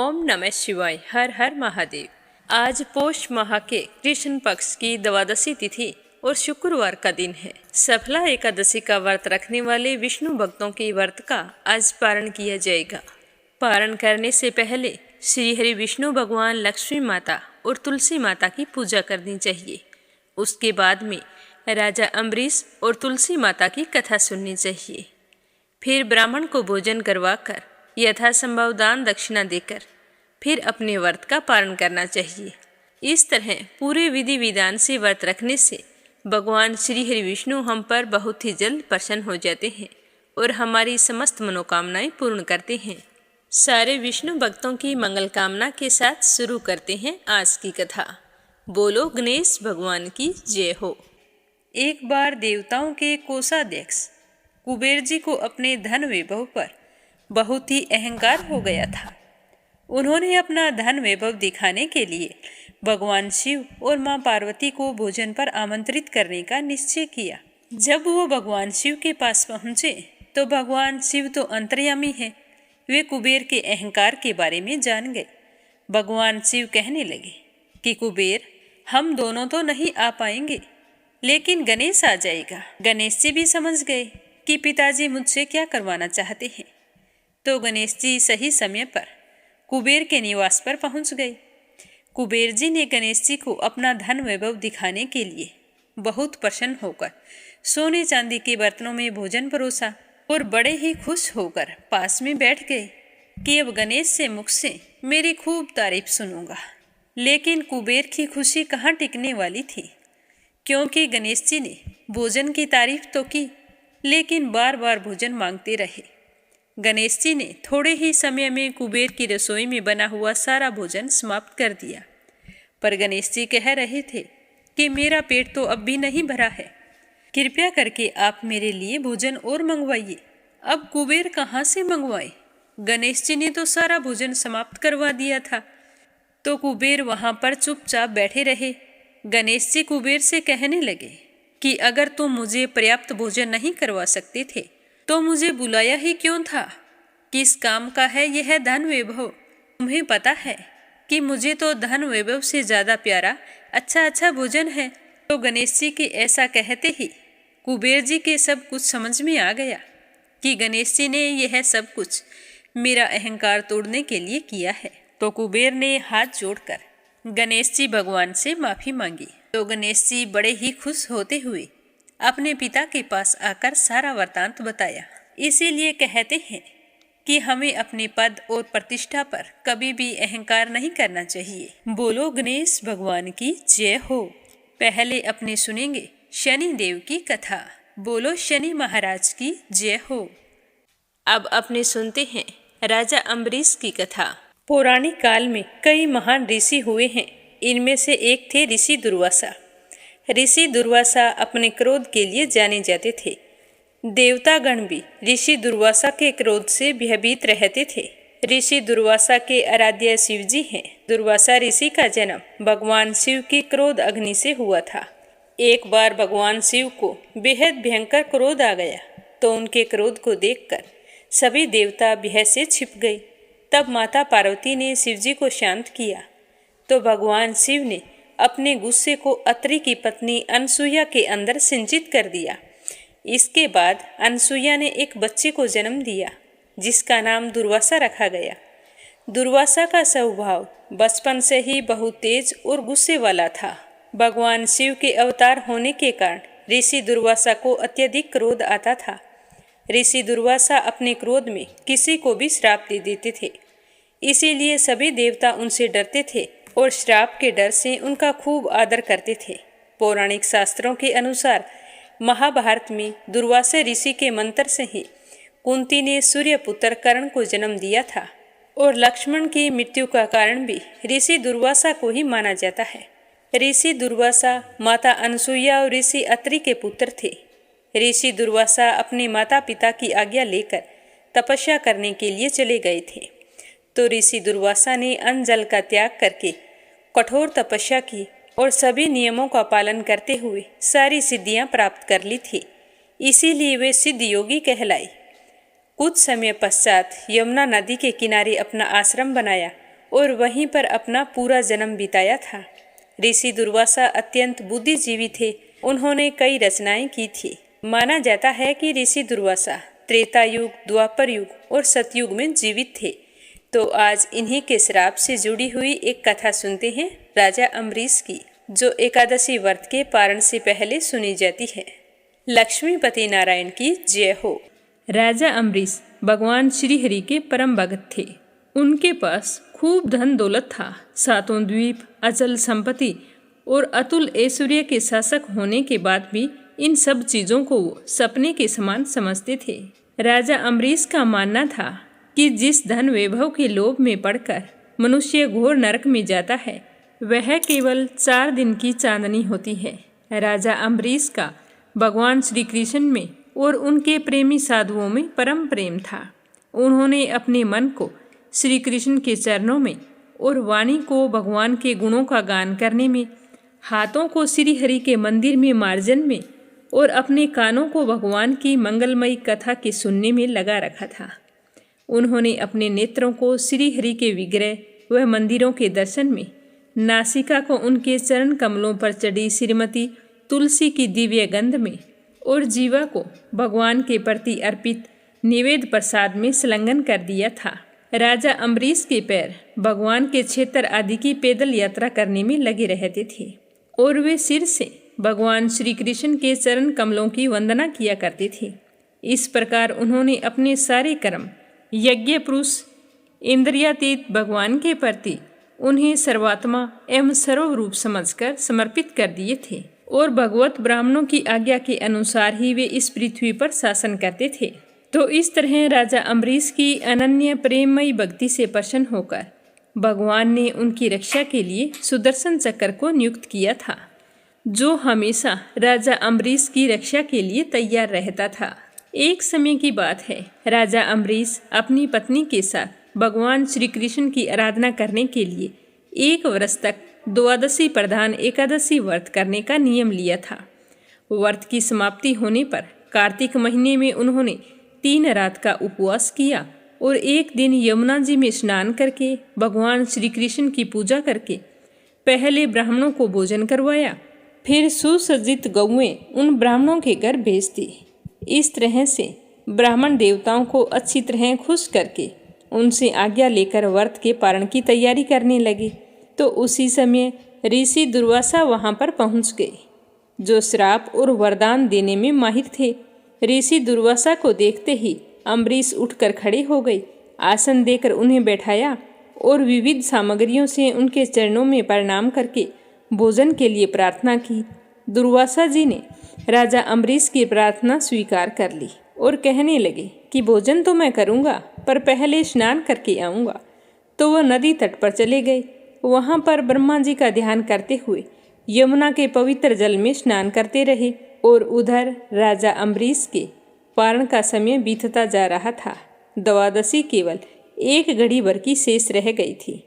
ओम नमः शिवाय। हर हर महादेव। आज पौष माह के कृष्ण पक्ष की द्वादशी तिथि और शुक्रवार का दिन है। सफला एकादशी का व्रत रखने वाले विष्णु भक्तों के व्रत का आज पारण किया जाएगा। पारण करने से पहले श्री हरि विष्णु भगवान, लक्ष्मी माता और तुलसी माता की पूजा करनी चाहिए। उसके बाद में राजा अम्बरीश और तुलसी माता की कथा सुननी चाहिए। फिर ब्राह्मण को भोजन करवाकर यथासंभव दान दक्षिणा देकर फिर अपने व्रत का पारण करना चाहिए। इस तरह पूरे विधि विधान से व्रत रखने से भगवान श्री हरि विष्णु हम पर बहुत ही जल्द प्रसन्न हो जाते हैं और हमारी समस्त मनोकामनाएं पूर्ण करते हैं। सारे विष्णु भक्तों की मंगल कामना के साथ शुरू करते हैं आज की कथा। बोलो गणेश भगवान की जय हो। एक बार देवताओं के कोषाध्यक्ष कुबेर जी को अपने धन वैभव पर बहुत ही अहंकार हो गया था। उन्होंने अपना धन वैभव दिखाने के लिए भगवान शिव और मां पार्वती को भोजन पर आमंत्रित करने का निश्चय किया। जब वो भगवान शिव के पास पहुंचे तो भगवान शिव तो अंतर्यामी हैं, वे कुबेर के अहंकार के बारे में जान गए। भगवान शिव कहने लगे कि कुबेर, हम दोनों तो नहीं आ पाएंगे, लेकिन गणेश आ जाएगा। गणेश जी भी समझ गए कि पिताजी मुझसे क्या करवाना चाहते हैं, तो गणेश जी सही समय पर कुबेर के निवास पर पहुंच गए। कुबेर जी ने गणेश जी को अपना धन वैभव दिखाने के लिए बहुत प्रसन्न होकर सोने चांदी के बर्तनों में भोजन परोसा और बड़े ही खुश होकर पास में बैठ गए कि अब गणेश से मुख से मेरी खूब तारीफ सुनूंगा। लेकिन कुबेर की खुशी कहाँ टिकने वाली थी, क्योंकि गणेश जी ने भोजन की तारीफ तो की, लेकिन बार बार भोजन मांगते रहे। गणेश जी ने थोड़े ही समय में कुबेर की रसोई में बना हुआ सारा भोजन समाप्त कर दिया। पर गणेश जी कह रहे थे कि मेरा पेट तो अब भी नहीं भरा है, कृपया करके आप मेरे लिए भोजन और मंगवाइए। अब कुबेर कहाँ से मंगवाए? गणेश जी ने तो सारा भोजन समाप्त करवा दिया था। तो कुबेर वहाँ पर चुपचाप बैठे रहे। गणेश जी कुबेर से कहने लगे कि अगर तुम मुझे पर्याप्त भोजन नहीं करवा सकते थे तो मुझे बुलाया ही क्यों था? किस काम का है यह धन वैभव? तुम्हें पता है कि मुझे तो धन वैभव से ज़्यादा प्यारा अच्छा भोजन है। तो गणेश जी के ऐसा कहते ही कुबेर जी के सब कुछ समझ में आ गया कि गणेश जी ने यह सब कुछ मेरा अहंकार तोड़ने के लिए किया है। तो कुबेर ने हाथ जोड़कर गणेश जी भगवान से माफ़ी मांगी। तो गणेश जी बड़े ही खुश होते हुए अपने पिता के पास आकर सारा वृतांत बताया। इसीलिए कहते हैं कि हमें अपने पद और प्रतिष्ठा पर कभी भी अहंकार नहीं करना चाहिए। बोलो गणेश भगवान की जय हो। पहले अपने सुनेंगे शनि देव की कथा। बोलो शनि महाराज की जय हो। अब अपने सुनते हैं राजा अम्बरीश की कथा। पौराणिक काल में कई महान ऋषि हुए हैं। इनमें से एक थे ऋषि दुर्वासा। ऋषि दुर्वासा अपने क्रोध के लिए जाने जाते थे। देवतागण भी ऋषि दुर्वासा के क्रोध से भयभीत रहते थे। ऋषि दुर्वासा के आराध्य शिव जी हैं। दुर्वासा ऋषि का जन्म भगवान शिव की क्रोध अग्नि से हुआ था। एक बार भगवान शिव को बेहद भयंकर क्रोध आ गया, तो उनके क्रोध को देखकर सभी देवता भय से छिप गए। तब माता पार्वती ने शिव जी को शांत किया, तो भगवान शिव ने अपने गुस्से को अत्रि की पत्नी अनसुईया के अंदर सिंचित कर दिया। इसके बाद अनसुईया ने एक बच्चे को जन्म दिया, जिसका नाम दुर्वासा रखा गया। दुर्वासा का स्वभाव बचपन से ही बहुत तेज और गुस्से वाला था। भगवान शिव के अवतार होने के कारण ऋषि दुर्वासा को अत्यधिक क्रोध आता था। ऋषि दुर्वासा अपने क्रोध में किसी को भी श्राप दे देते थे। इसीलिए सभी देवता उनसे डरते थे और श्राप के डर से उनका खूब आदर करते थे। पौराणिक शास्त्रों के अनुसार महाभारत में दुर्वासा ऋषि के मंत्र से ही कुंती ने सूर्य पुत्र कर्ण को जन्म दिया था, और लक्ष्मण की मृत्यु का कारण भी ऋषि दुर्वासा को ही माना जाता है। ऋषि दुर्वासा माता अनसुईया और ऋषि अत्रि के पुत्र थे। ऋषि दुर्वासा अपने माता पिता की आज्ञा लेकर तपस्या करने के लिए चले गए थे। तो ऋषि दुर्वासा ने अन्न जल का त्याग करके कठोर तपस्या की और सभी नियमों का पालन करते हुए सारी सिद्धियां प्राप्त कर ली थी। इसीलिए वे सिद्ध योगी कहलाए। कुछ समय पश्चात यमुना नदी के किनारे अपना आश्रम बनाया और वहीं पर अपना पूरा जन्म बिताया था। ऋषि दुर्वासा अत्यंत बुद्धिजीवी थे। उन्होंने कई रचनाएं की थी। माना जाता है कि ऋषि दुर्वासा त्रेता युग, द्वापर युग और सतयुग में जीवित थे। तो आज इन्हीं के श्राप से जुड़ी हुई एक कथा सुनते हैं राजा अम्बरीश की, जो एकादशी व्रत के पारण से पहले सुनी जाती है। लक्ष्मीपति नारायण की जय हो। राजा अम्बरीश भगवान श्री हरि के परम भगत थे। उनके पास खूब धन दौलत था। सातों द्वीप, अचल संपत्ति और अतुल ऐश्वर्य के शासक होने के बाद भी इन सब चीजों को वो सपने के समान समझते थे। राजा अम्बरीश का मानना था कि जिस धन वैभव के लोभ में पड़कर मनुष्य घोर नरक में जाता है, वह केवल 4 दिन की चांदनी होती है। राजा अम्बरीश का भगवान श्री कृष्ण में और उनके प्रेमी साधुओं में परम प्रेम था। उन्होंने अपने मन को श्री कृष्ण के चरणों में और वाणी को भगवान के गुणों का गान करने में, हाथों को श्री हरि के मंदिर में मार्जन में और अपने कानों को भगवान की मंगलमयी कथा के सुनने में लगा रखा था। उन्होंने अपने नेत्रों को श्री हरि के विग्रह व मंदिरों के दर्शन में, नासिका को उनके चरण कमलों पर चढ़ी श्रीमती तुलसी की दिव्य गंध में और जीवा को भगवान के प्रति अर्पित निवेद प्रसाद में संलग्न कर दिया था। राजा अम्बरीश के पैर भगवान के क्षेत्र आदि की पैदल यात्रा करने में लगे रहते थे और वे सिर से भगवान श्री कृष्ण के चरण कमलों की वंदना किया करते थे। इस प्रकार उन्होंने अपने सारे कर्म यज्ञ पुरुष इंद्रियातीत भगवान के प्रति उन्हें सर्वात्मा एवं सर्वरूप समझकर समर्पित कर दिए थे और भगवत ब्राह्मणों की आज्ञा के अनुसार ही वे इस पृथ्वी पर शासन करते थे। तो इस तरह राजा अम्बरीश की अनन्य प्रेममयी भक्ति से प्रसन्न होकर भगवान ने उनकी रक्षा के लिए सुदर्शन चक्र को नियुक्त किया था, जो हमेशा राजा अम्बरीश की रक्षा के लिए तैयार रहता था। एक समय की बात है, राजा अम्बरीश अपनी पत्नी के साथ भगवान श्री कृष्ण की आराधना करने के लिए 1 वर्ष तक द्वादशी प्रधान एकादशी व्रत करने का नियम लिया था। व्रत की समाप्ति होने पर कार्तिक महीने में उन्होंने 3 रात का उपवास किया और एक दिन यमुना जी में स्नान करके भगवान श्री कृष्ण की पूजा करके पहले ब्राह्मणों को भोजन करवाया, फिर सुसज्जित गौएं उन ब्राह्मणों के घर भेज दी। इस तरह से ब्राह्मण देवताओं को अच्छी तरह खुश करके उनसे आज्ञा लेकर व्रत के पारण की तैयारी करने लगे। तो उसी समय ऋषि दुर्वासा वहां पर पहुंच गए, जो श्राप और वरदान देने में माहिर थे। ऋषि दुर्वासा को देखते ही अम्बरीश उठकर खड़े हो गए, आसन देकर उन्हें बैठाया और विविध सामग्रियों से उनके चरणों में प्रणाम करके भोजन के लिए प्रार्थना की। दुर्वासा जी ने राजा अम्बरीश की प्रार्थना स्वीकार कर ली और कहने लगे कि भोजन तो मैं करूँगा, पर पहले स्नान करके आऊँगा। तो वह नदी तट पर चले गए। वहाँ पर ब्रह्मा जी का ध्यान करते हुए यमुना के पवित्र जल में स्नान करते रहे और उधर राजा अम्बरीश के पारण का समय बीतता जा रहा था। द्वादशी केवल 1 घड़ी भर की शेष रह गई थी।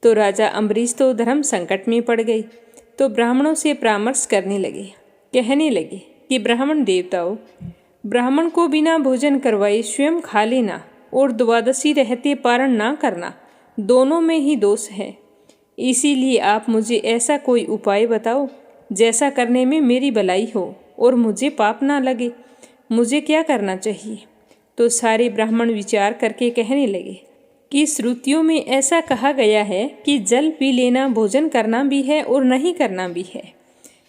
तो राजा अम्बरीश तो धर्म संकट में पड़ गए। तो ब्राह्मणों से परामर्श करने लगे, कहने लगे कि ब्राह्मण देवताओं, ब्राह्मण को बिना भोजन करवाए स्वयं खा लेना और द्वादशी रहते पारण ना करना, दोनों में ही दोष है। इसीलिए आप मुझे ऐसा कोई उपाय बताओ जैसा करने में मेरी भलाई हो और मुझे पाप ना लगे। मुझे क्या करना चाहिए? तो सारे ब्राह्मण विचार करके कहने लगे कि श्रुतियों में ऐसा कहा गया है कि जल पी लेना भोजन करना भी है और नहीं करना भी है।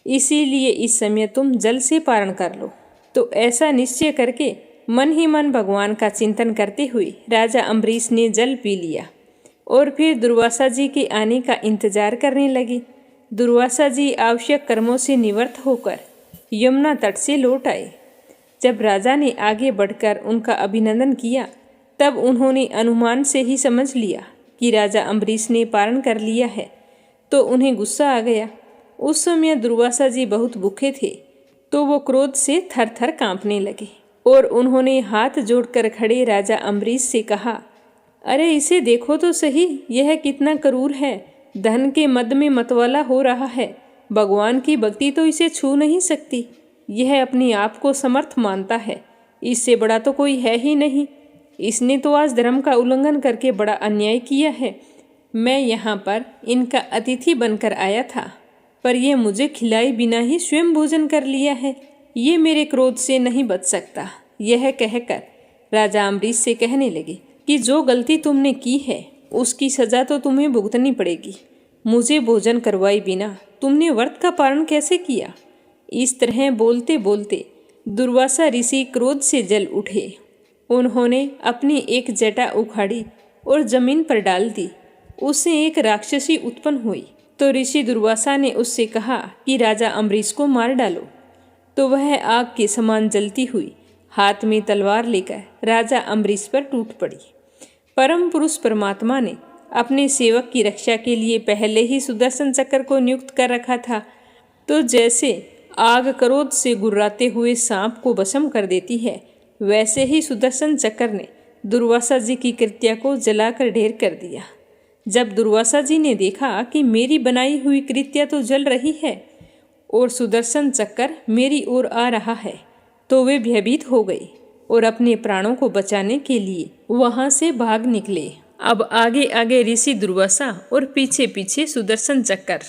इसीलिए इस समय तुम जल से पारण कर लो। तो ऐसा निश्चय करके मन ही मन भगवान का चिंतन करते हुए राजा अम्बरीश ने जल पी लिया और फिर दुर्वासा जी के आने का इंतजार करने लगे। दुर्वासा जी आवश्यक कर्मों से निवृत्त होकर यमुना तट से लौट आए। जब राजा ने आगे बढ़कर उनका अभिनंदन किया, तब उन्होंने अनुमान से ही समझ लिया कि राजा अम्बरीश ने पारण कर लिया है। तो उन्हें गुस्सा आ गया। उस समय दुर्वासा जी बहुत भूखे थे, तो वो क्रोध से थर थर कांपने लगे और उन्होंने हाथ जोड़कर खड़े राजा अम्बरीश से कहा, अरे इसे देखो तो सही, यह कितना क्रूर है। धन के मद में मतवाला हो रहा है। भगवान की भक्ति तो इसे छू नहीं सकती। यह अपने आप को समर्थ मानता है। इससे बड़ा तो कोई है ही नहीं। इसने तो आज धर्म का उल्लंघन करके बड़ा अन्याय किया है। मैं यहाँ पर इनका अतिथि बनकर आया था, पर यह मुझे खिलाए बिना ही स्वयं भोजन कर लिया है। ये मेरे क्रोध से नहीं बच सकता। यह कहकर राजा अम्बरीश से कहने लगे कि जो गलती तुमने की है उसकी सजा तो तुम्हें भुगतनी पड़ेगी। मुझे भोजन करवाए बिना तुमने व्रत का पालन कैसे किया? इस तरह बोलते बोलते दुर्वासा ऋषि क्रोध से जल उठे। उन्होंने अपनी एक जटा उखाड़ी और जमीन पर डाल दी। उससे एक राक्षसी उत्पन्न हुई। तो ऋषि दुर्वासा ने उससे कहा कि राजा अम्बरीश को मार डालो। तो वह आग के समान जलती हुई हाथ में तलवार लेकर राजा अम्बरीश पर टूट पड़ी। परम पुरुष परमात्मा ने अपने सेवक की रक्षा के लिए पहले ही सुदर्शन चक्र को नियुक्त कर रखा था। तो जैसे आग क्रोध से गुर्राते हुए सांप को भस्म कर देती है, वैसे ही सुदर्शन चक्र ने दुर्वासा जी की कृत्या को जलाकर ढेर कर दिया। जब दुर्वासा जी ने देखा कि मेरी बनाई हुई कृत्या तो जल रही है और सुदर्शन चक्र मेरी ओर आ रहा है, तो वे भयभीत हो गए और अपने प्राणों को बचाने के लिए वहां से भाग निकले। अब आगे आगे ऋषि दुर्वासा और पीछे पीछे सुदर्शन चक्र।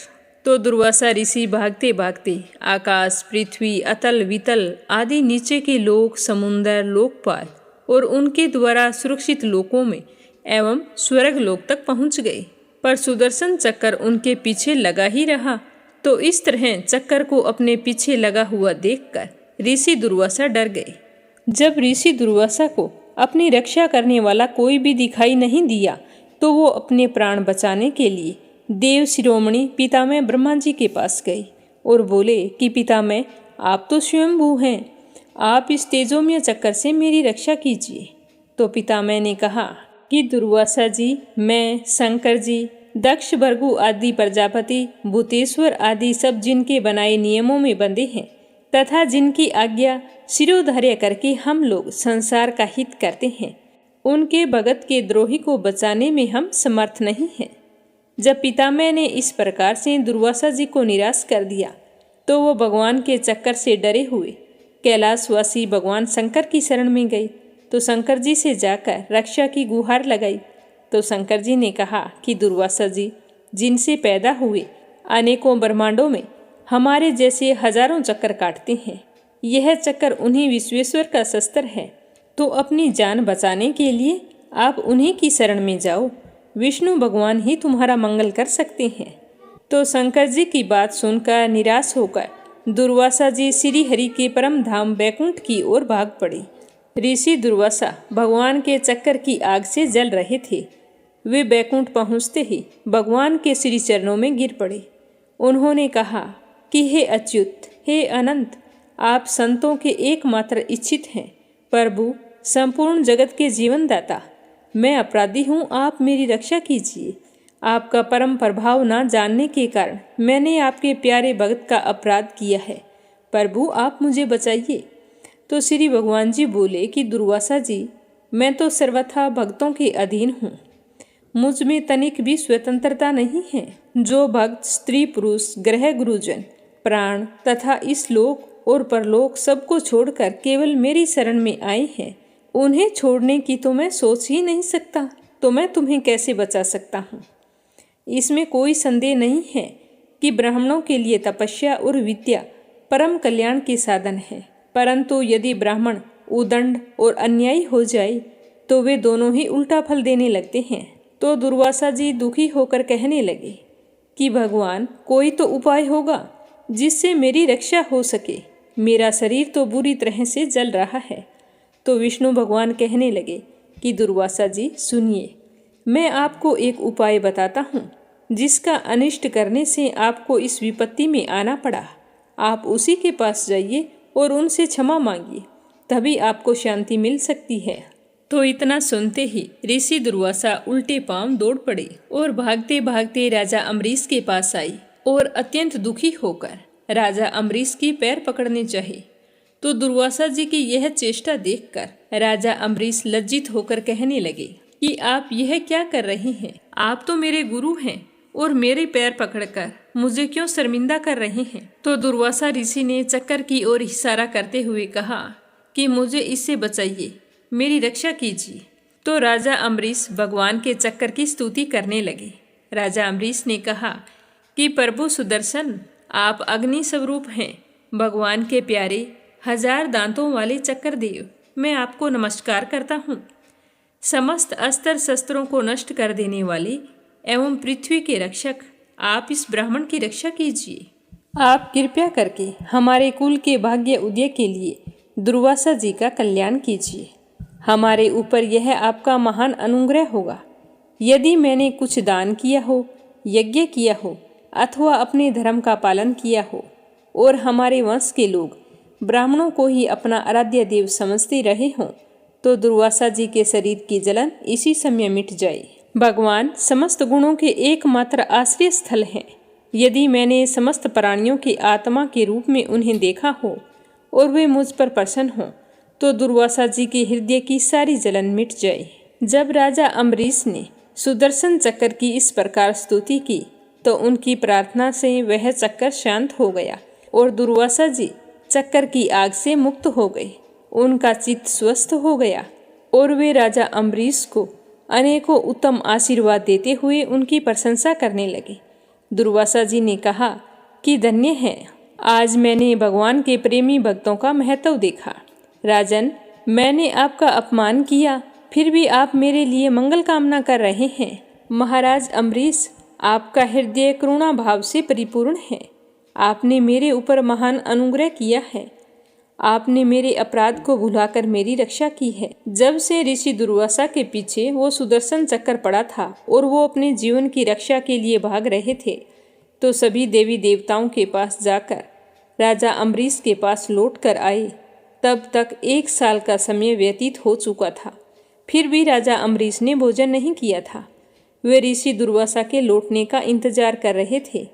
तो दुर्वासा ऋषि भागते भागते आकाश, पृथ्वी, अतल वितल आदि नीचे के लोक, समुंदर, लोकपाल और उनके द्वारा सुरक्षित लोकों में एवं स्वर्ग लोक तक पहुंच गए। पर सुदर्शन चक्र उनके पीछे लगा ही रहा। तो इस तरह चक्कर को अपने पीछे लगा हुआ देखकर ऋषि दुर्वासा डर गए। जब ऋषि दुर्वासा को अपनी रक्षा करने वाला कोई भी दिखाई नहीं दिया, तो वो अपने प्राण बचाने के लिए देव शिरोमणि पितामह ब्रह्मा जी के पास गए और बोले कि पितामह, आप तो स्वयंभू हैं, आप इस तेजोमय चक्कर से मेरी रक्षा कीजिए। तो पितामह ने कहा कि दुर्वासा जी, मैं, शंकर जी, दक्ष, भृगु आदि प्रजापति, भूतेश्वर आदि सब जिनके बनाए नियमों में बंधे हैं तथा जिनकी आज्ञा शिरोधार्य करके हम लोग संसार का हित करते हैं, उनके भगत के द्रोही को बचाने में हम समर्थ नहीं हैं। जब पितामह ने इस प्रकार से दुर्वासा जी को निराश कर दिया, तो वो भगवान के चक्कर से डरे हुए कैलाशवासी भगवान शंकर की शरण में गए। तो शंकर जी से जाकर रक्षा की गुहार लगाई। तो शंकर जी ने कहा कि दुर्वासा जी, जिनसे पैदा हुए अनेकों ब्रह्मांडों में हमारे जैसे हजारों चक्कर काटते हैं, यह चक्कर उन्हीं विश्वेश्वर का शस्त्र है। तो अपनी जान बचाने के लिए आप उन्हीं की शरण में जाओ। विष्णु भगवान ही तुम्हारा मंगल कर सकते हैं। तो शंकर जी की बात सुनकर निराश होकर दुर्वासा जी श्री हरि के परम धाम बैकुंठ की ओर भाग पड़े। ऋषि दुर्वासा भगवान के चक्कर की आग से जल रहे थे। वे बैकुंठ पहुँचते ही भगवान के श्री चरणों में गिर पड़े। उन्होंने कहा कि हे अच्युत, हे अनंत, आप संतों के एकमात्र इच्छित हैं। प्रभु, संपूर्ण जगत के जीवनदाता, मैं अपराधी हूँ, आप मेरी रक्षा कीजिए। आपका परम प्रभाव न जानने के कारण मैंने आपके प्यारे भक्त का अपराध किया है। प्रभु, आप मुझे बचाइए। तो श्री भगवान जी बोले कि दुर्वासा जी, मैं तो सर्वथा भक्तों के अधीन हूँ। मुझ में तनिक भी स्वतंत्रता नहीं है। जो भक्त स्त्री पुरुष, ग्रह गुरुजन, प्राण तथा इस लोक और परलोक सबको छोड़कर केवल मेरी शरण में आए हैं, उन्हें छोड़ने की तो मैं सोच ही नहीं सकता। तो मैं तुम्हें कैसे बचा सकता हूँ? इसमें कोई संदेह नहीं है कि ब्राह्मणों के लिए तपस्या और विद्या परम कल्याण के साधन है। परंतु यदि ब्राह्मण उदंड और अन्यायी हो जाए तो वे दोनों ही उल्टा फल देने लगते हैं। तो दुर्वासा जी दुखी होकर कहने लगे कि भगवान, कोई तो उपाय होगा जिससे मेरी रक्षा हो सके। मेरा शरीर तो बुरी तरह से जल रहा है। तो विष्णु भगवान कहने लगे कि दुर्वासा जी सुनिए, मैं आपको एक उपाय बताता हूँ जिसका अनिष्ट करने से आपको इस विपत्ति में आना पड़ा। आप उसी के पास जाइए और उनसे क्षमा मांगिए, तभी आपको शांति मिल सकती है। तो इतना सुनते ही ऋषि दुर्वासा उल्टे पांव दौड़ पड़े और भागते भागते राजा अम्बरीश के पास आई और अत्यंत दुखी होकर राजा अम्बरीश की पैर पकड़ने चाहे। तो दुर्वासा जी की यह चेष्टा देखकर राजा अम्बरीश लज्जित होकर कहने लगे कि आप यह क्या कर रहे हैं? आप तो मेरे गुरु हैं और मेरे पैर पकड़कर मुझे क्यों शर्मिंदा कर रहे हैं? तो दुर्वासा ऋषि ने चक्कर की ओर इशारा करते हुए कहा कि मुझे इससे बचाइए, मेरी रक्षा कीजिए। तो राजा अम्बरीश भगवान के चक्कर की स्तुति करने लगे। राजा अम्बरीश ने कहा कि प्रभु सुदर्शन, आप अग्नि स्वरूप हैं, भगवान के प्यारे 1000 दांतों वाले चक्रदेव, मैं आपको नमस्कार करता हूँ। समस्त अस्त्र शस्त्रों को नष्ट कर देने वाले एवं पृथ्वी के रक्षक, आप इस ब्राह्मण की रक्षा कीजिए। आप कृपया करके हमारे कुल के भाग्य उदय के लिए दुर्वासा जी का कल्याण कीजिए। हमारे ऊपर यह आपका महान अनुग्रह होगा। यदि मैंने कुछ दान किया हो, यज्ञ किया हो अथवा अपने धर्म का पालन किया हो और हमारे वंश के लोग ब्राह्मणों को ही अपना आराध्य देव समझते रहे हों, तो दुर्वासा जी के शरीर की जलन इसी समय मिट जाए। भगवान समस्त गुणों के एकमात्र आश्रय स्थल हैं। यदि मैंने समस्त प्राणियों की आत्मा के रूप में उन्हें देखा हो और वे मुझ पर प्रसन्न हों, तो दुर्वासा जी के हृदय की सारी जलन मिट जाए। जब राजा अम्बरीश ने सुदर्शन चक्र की इस प्रकार स्तुति की, तो उनकी प्रार्थना से वह चक्कर शांत हो गया और दुर्वासा जी चक्कर की आग से मुक्त हो गए। उनका चित्त स्वस्थ हो गया और वे राजा अम्बरीश को अनेकों उत्तम आशीर्वाद देते हुए उनकी प्रशंसा करने लगे। दुर्वासा जी ने कहा कि धन्य है, आज मैंने भगवान के प्रेमी भक्तों का महत्व देखा। राजन, मैंने आपका अपमान किया, फिर भी आप मेरे लिए मंगल कामना कर रहे हैं। महाराज अम्बरीश, आपका हृदय करुणा भाव से परिपूर्ण है। आपने मेरे ऊपर महान अनुग्रह किया है। आपने मेरे अपराध को भुलाकर मेरी रक्षा की है। जब से ऋषि दुर्वासा के पीछे वो सुदर्शन चक्र पड़ा था और वो अपने जीवन की रक्षा के लिए भाग रहे थे, तो सभी देवी देवताओं के पास जाकर राजा अम्बरीश के पास लौट कर आए। तब तक 1 साल का समय व्यतीत हो चुका था। फिर भी राजा अम्बरीश ने भोजन नहीं किया था। वे ऋषि दुर्वासा के लौटने का इंतजार कर रहे थे,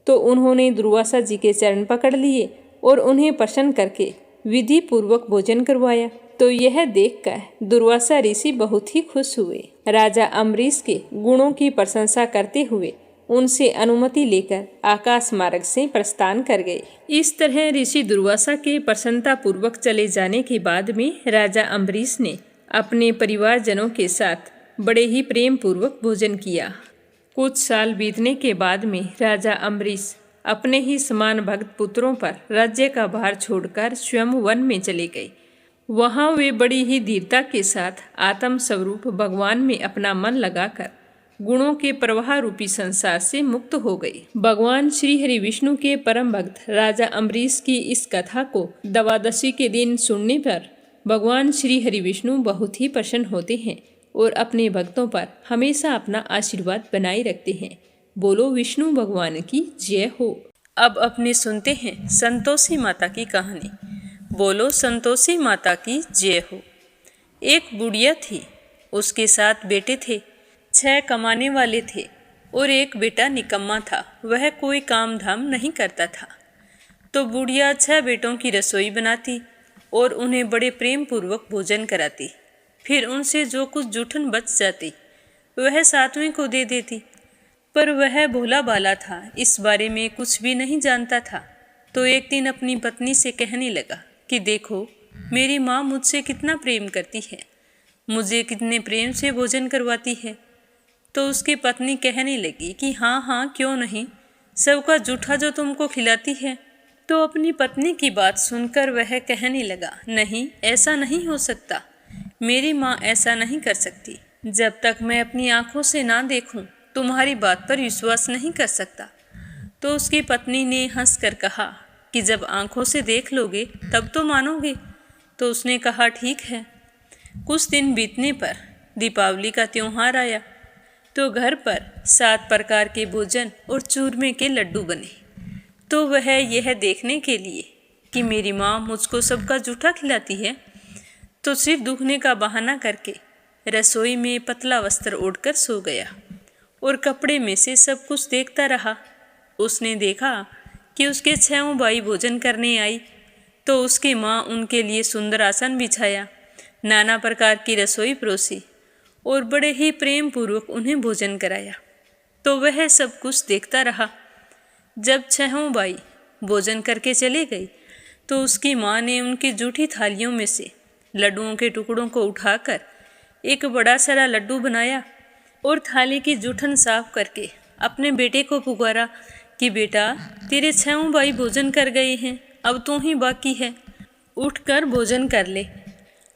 तो उन्होंने दुर्वासा जी के चरण पकड़ लिए और उन्हें प्रसन्न करके विधि पूर्वक भोजन करवाया। तो यह देखकर दुर्वासा ऋषि बहुत ही खुश हुए। राजा अम्बरीश के गुणों की प्रशंसा करते हुए उनसे अनुमति लेकर आकाश मार्ग से प्रस्थान कर गए। इस तरह ऋषि दुर्वासा के प्रसन्नता पूर्वक चले जाने के बाद में राजा अम्बरीश ने अपने परिवारजनों के साथ बड़े ही प्रेम पूर्वक भोजन किया। कुछ साल बीतने के बाद में राजा अम्बरीश अपने ही समान भक्त पुत्रों पर राज्य का भार छोड़कर स्वयं वन में चले गए। वहाँ वे बड़ी ही धीरता के साथ आत्म स्वरूप भगवान में अपना मन लगाकर गुणों के प्रवाह रूपी संसार से मुक्त हो गए। भगवान श्री हरि विष्णु के परम भक्त राजा अम्बरीश की इस कथा को द्वादशी के दिन सुनने पर भगवान श्री हरि विष्णु बहुत ही प्रसन्न होते हैं और अपने भक्तों पर हमेशा अपना आशीर्वाद बनाए रखते हैं। बोलो विष्णु भगवान की जय हो। अब अपने सुनते हैं संतोषी माता की कहानी। बोलो संतोषी माता की जय हो। एक बुढ़िया थी, उसके 7 बेटे थे। 6 कमाने वाले थे और एक बेटा निकम्मा था, वह कोई काम धाम नहीं करता था। तो बुढ़िया 6 बेटों की रसोई बनाती और उन्हें बड़े प्रेम पूर्वक भोजन कराती। फिर उनसे जो कुछ जूठन बच जाती वह 7वें को दे देती। पर वह भोला बाला था, इस बारे में कुछ भी नहीं जानता था। तो एक दिन अपनी पत्नी से कहने लगा कि देखो, मेरी माँ मुझसे कितना प्रेम करती है, मुझे कितने प्रेम से भोजन करवाती है। तो उसकी पत्नी कहने लगी कि हाँ हाँ क्यों नहीं, सबका जूठा जो तुमको खिलाती है। तो अपनी पत्नी की बात सुनकर वह कहने लगा, नहीं, ऐसा नहीं हो सकता, मेरी माँ ऐसा नहीं कर सकती। जब तक मैं अपनी आंखों से ना देखूं, तुम्हारी बात पर विश्वास नहीं कर सकता। तो उसकी पत्नी ने हंसकर कहा कि जब आंखों से देख लोगे तब तो मानोगे। तो उसने कहा ठीक है। कुछ दिन बीतने पर दीपावली का त्योहार आया। तो घर पर 7 प्रकार के भोजन और चूरमे के लड्डू बने। तो वह यह देखने के लिए कि मेरी माँ मुझको सबका जूठा खिलाती है, तो सिर दुखने का बहाना करके रसोई में पतला वस्त्र ओढ़कर सो गया और कपड़े में से सब कुछ देखता रहा। उसने देखा कि उसके 6 भाई भोजन करने आई। तो उसकी माँ उनके लिए सुंदर आसन बिछाया, नाना प्रकार की रसोई परोसी और बड़े ही प्रेम पूर्वक उन्हें भोजन कराया। तो वह सब कुछ देखता रहा। जब 6 भाई भोजन करके चले गए, तो उसकी माँ ने उनकी जूठी थालियों में से लड्डुओं के टुकड़ों को उठाकर एक बड़ा सारा लड्डू बनाया। और थाली की जूठन साफ करके अपने बेटे को पुकारा कि बेटा, तेरे 6 भाई भोजन कर गए हैं, अब तू ही बाकी है, उठकर भोजन कर ले।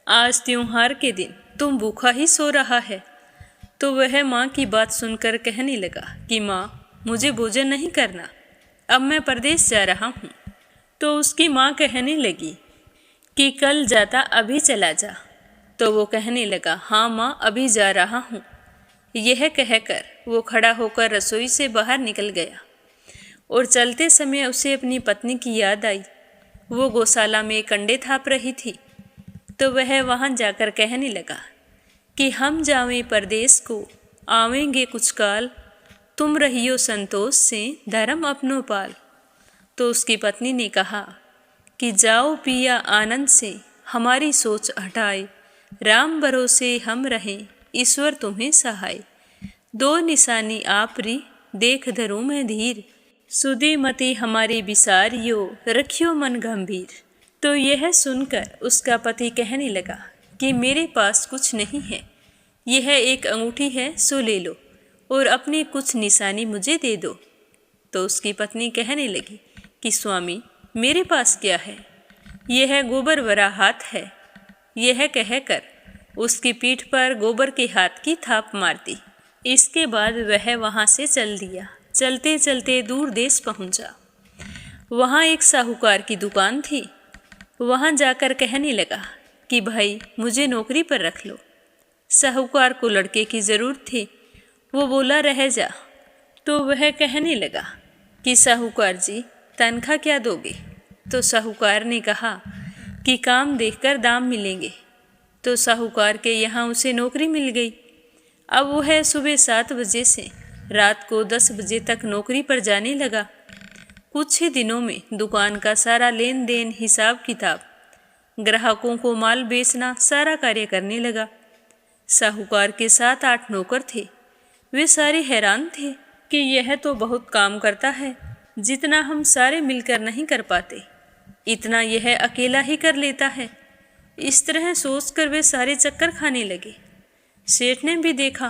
आज त्योहार के दिन तुम भूखा ही सो रहा है। तो वह माँ की बात सुनकर कहने लगा कि माँ, मुझे भोजन नहीं करना, अब मैं परदेश जा रहा हूँ। तो उसकी माँ कहने लगी कि कल जाता अभी चला जा। तो वो कहने लगा, हाँ माँ, अभी जा रहा हूँ। यह कहकर वो खड़ा होकर रसोई से बाहर निकल गया और चलते समय उसे अपनी पत्नी की याद आई। वो गौशाला में कंडे थाप रही थी। तो वह वहाँ जाकर कहने लगा कि हम जावें परदेश को, आवेंगे कुछ काल, तुम रहियो संतोष से धर्म अपनो पाल। तो उसकी पत्नी ने कहा कि जाओ पिया आनंद से, हमारी सोच हटाए, राम भरोसे हम रहें, ईश्वर तुम्हें सहाय। 2 निशानी आपरी, देख धरूं मैं धीर, सुधी मति हमारी बिसारियो, रखियो मन गंभीर। तो यह सुनकर उसका पति कहने लगा कि मेरे पास कुछ नहीं है, यह एक अंगूठी है, सो ले लो और अपनी कुछ निशानी मुझे दे दो। तो उसकी पत्नी कहने लगी कि स्वामी, मेरे पास क्या है, यह गोबर भरा हाथ है। यह कहकर उसकी पीठ पर गोबर के हाथ की थाप मार दी। इसके बाद वह वहाँ से चल दिया। चलते चलते दूर देश पहुँचा। वहाँ एक साहूकार की दुकान थी। वहाँ जाकर कहने लगा कि भाई, मुझे नौकरी पर रख लो। साहूकार को लड़के की ज़रूरत थी। वो बोला, रह जा। तो वह कहने लगा कि साहूकार जी, तनख्वाह क्या दोगे? तो साहूकार ने कहा कि काम देखकर दाम मिलेंगे। तो साहूकार के यहाँ उसे नौकरी मिल गई। अब वह सुबह 7 बजे से रात को 10 बजे तक नौकरी पर जाने लगा। कुछ ही दिनों में दुकान का सारा लेन देन, हिसाब किताब, ग्राहकों को माल बेचना, सारा कार्य करने लगा। साहूकार के 7-8 नौकर थे। वे सारे हैरान थे कि यह तो बहुत काम करता है, जितना हम सारे मिलकर नहीं कर पाते, इतना यह अकेला ही कर लेता है। इस तरह सोचकर वे सारे चक्कर खाने लगे। सेठ ने भी देखा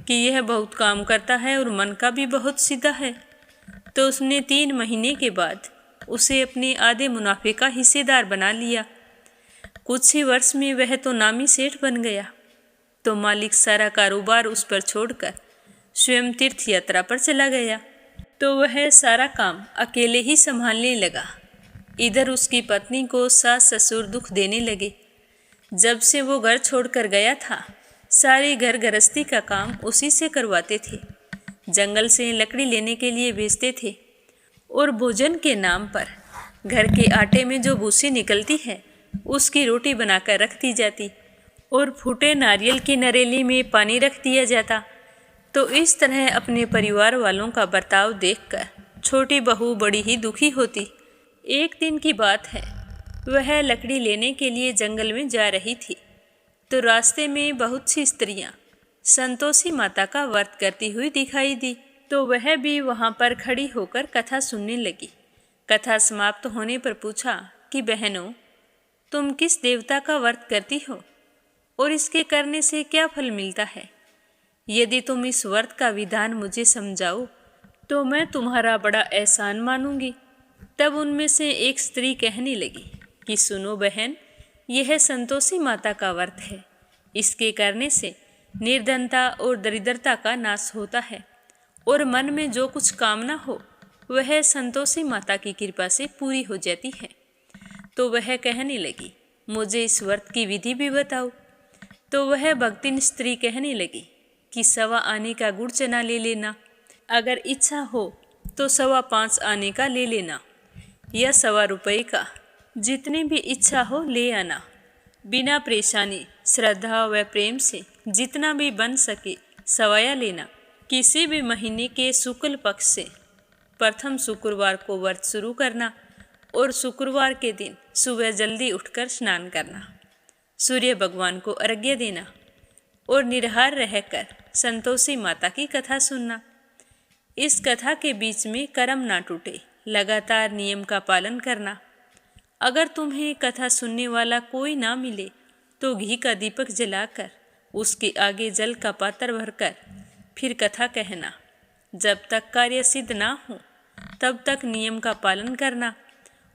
कि यह बहुत काम करता है और मन का भी बहुत सीधा है। तो उसने 3 महीने के बाद उसे अपने आधे मुनाफे का हिस्सेदार बना लिया। कुछ ही वर्ष में वह तो नामी सेठ बन गया। तो मालिक सारा कारोबार उस पर छोड़कर स्वयं तीर्थ यात्रा पर चला गया। तो वह सारा काम अकेले ही संभालने लगा। इधर उसकी पत्नी को सास ससुर दुख देने लगे। जब से वो घर छोड़कर गया था, सारे घर गृहस्थी का काम उसी से करवाते थे। जंगल से लकड़ी लेने के लिए भेजते थे और भोजन के नाम पर घर के आटे में जो भूसी निकलती है, उसकी रोटी बनाकर रख दी जाती और फूटे नारियल की नरेली में पानी रख दिया जाता। तो इस तरह अपने परिवार वालों का बर्ताव देखकर छोटी बहू बड़ी ही दुखी होती। एक दिन की बात है, वह लकड़ी लेने के लिए जंगल में जा रही थी। तो रास्ते में बहुत सी स्त्रियां संतोषी माता का व्रत करती हुई दिखाई दी। तो वह भी वहां पर खड़ी होकर कथा सुनने लगी। कथा समाप्त होने पर पूछा कि बहनों, तुम किस देवता का व्रत करती हो और इसके करने से क्या फल मिलता है? यदि तुम इस व्रत का विधान मुझे समझाओ तो मैं तुम्हारा बड़ा एहसान मानूंगी। तब उनमें से एक स्त्री कहने लगी कि सुनो बहन, यह संतोषी माता का व्रत है। इसके करने से निर्धनता और दरिद्रता का नाश होता है और मन में जो कुछ कामना हो वह संतोषी माता की कृपा से पूरी हो जाती है। तो वह कहने लगी, मुझे इस व्रत की विधि भी बताओ। तो वह भक्तिन स्त्री कहने लगी कि 1.25 आने का गुड़ चना ले लेना, अगर इच्छा हो तो 5.25 आने का ले लेना या 1.25 रुपये का, जितनी भी इच्छा हो ले आना। बिना परेशानी, श्रद्धा व प्रेम से जितना भी बन सके सवाया लेना। किसी भी महीने के शुक्ल पक्ष से प्रथम शुक्रवार को व्रत शुरू करना और शुक्रवार के दिन सुबह जल्दी उठकर स्नान करना, सूर्य भगवान को अर्घ्य देना और निराहार रहकर संतोषी माता की कथा सुनना। इस कथा के बीच में कर्म ना टूटे, लगातार नियम का पालन करना। अगर तुम्हें कथा सुनने वाला कोई ना मिले तो घी का दीपक जलाकर उसके आगे जल का पात्र भरकर फिर कथा कहना। जब तक कार्य सिद्ध ना हो तब तक नियम का पालन करना,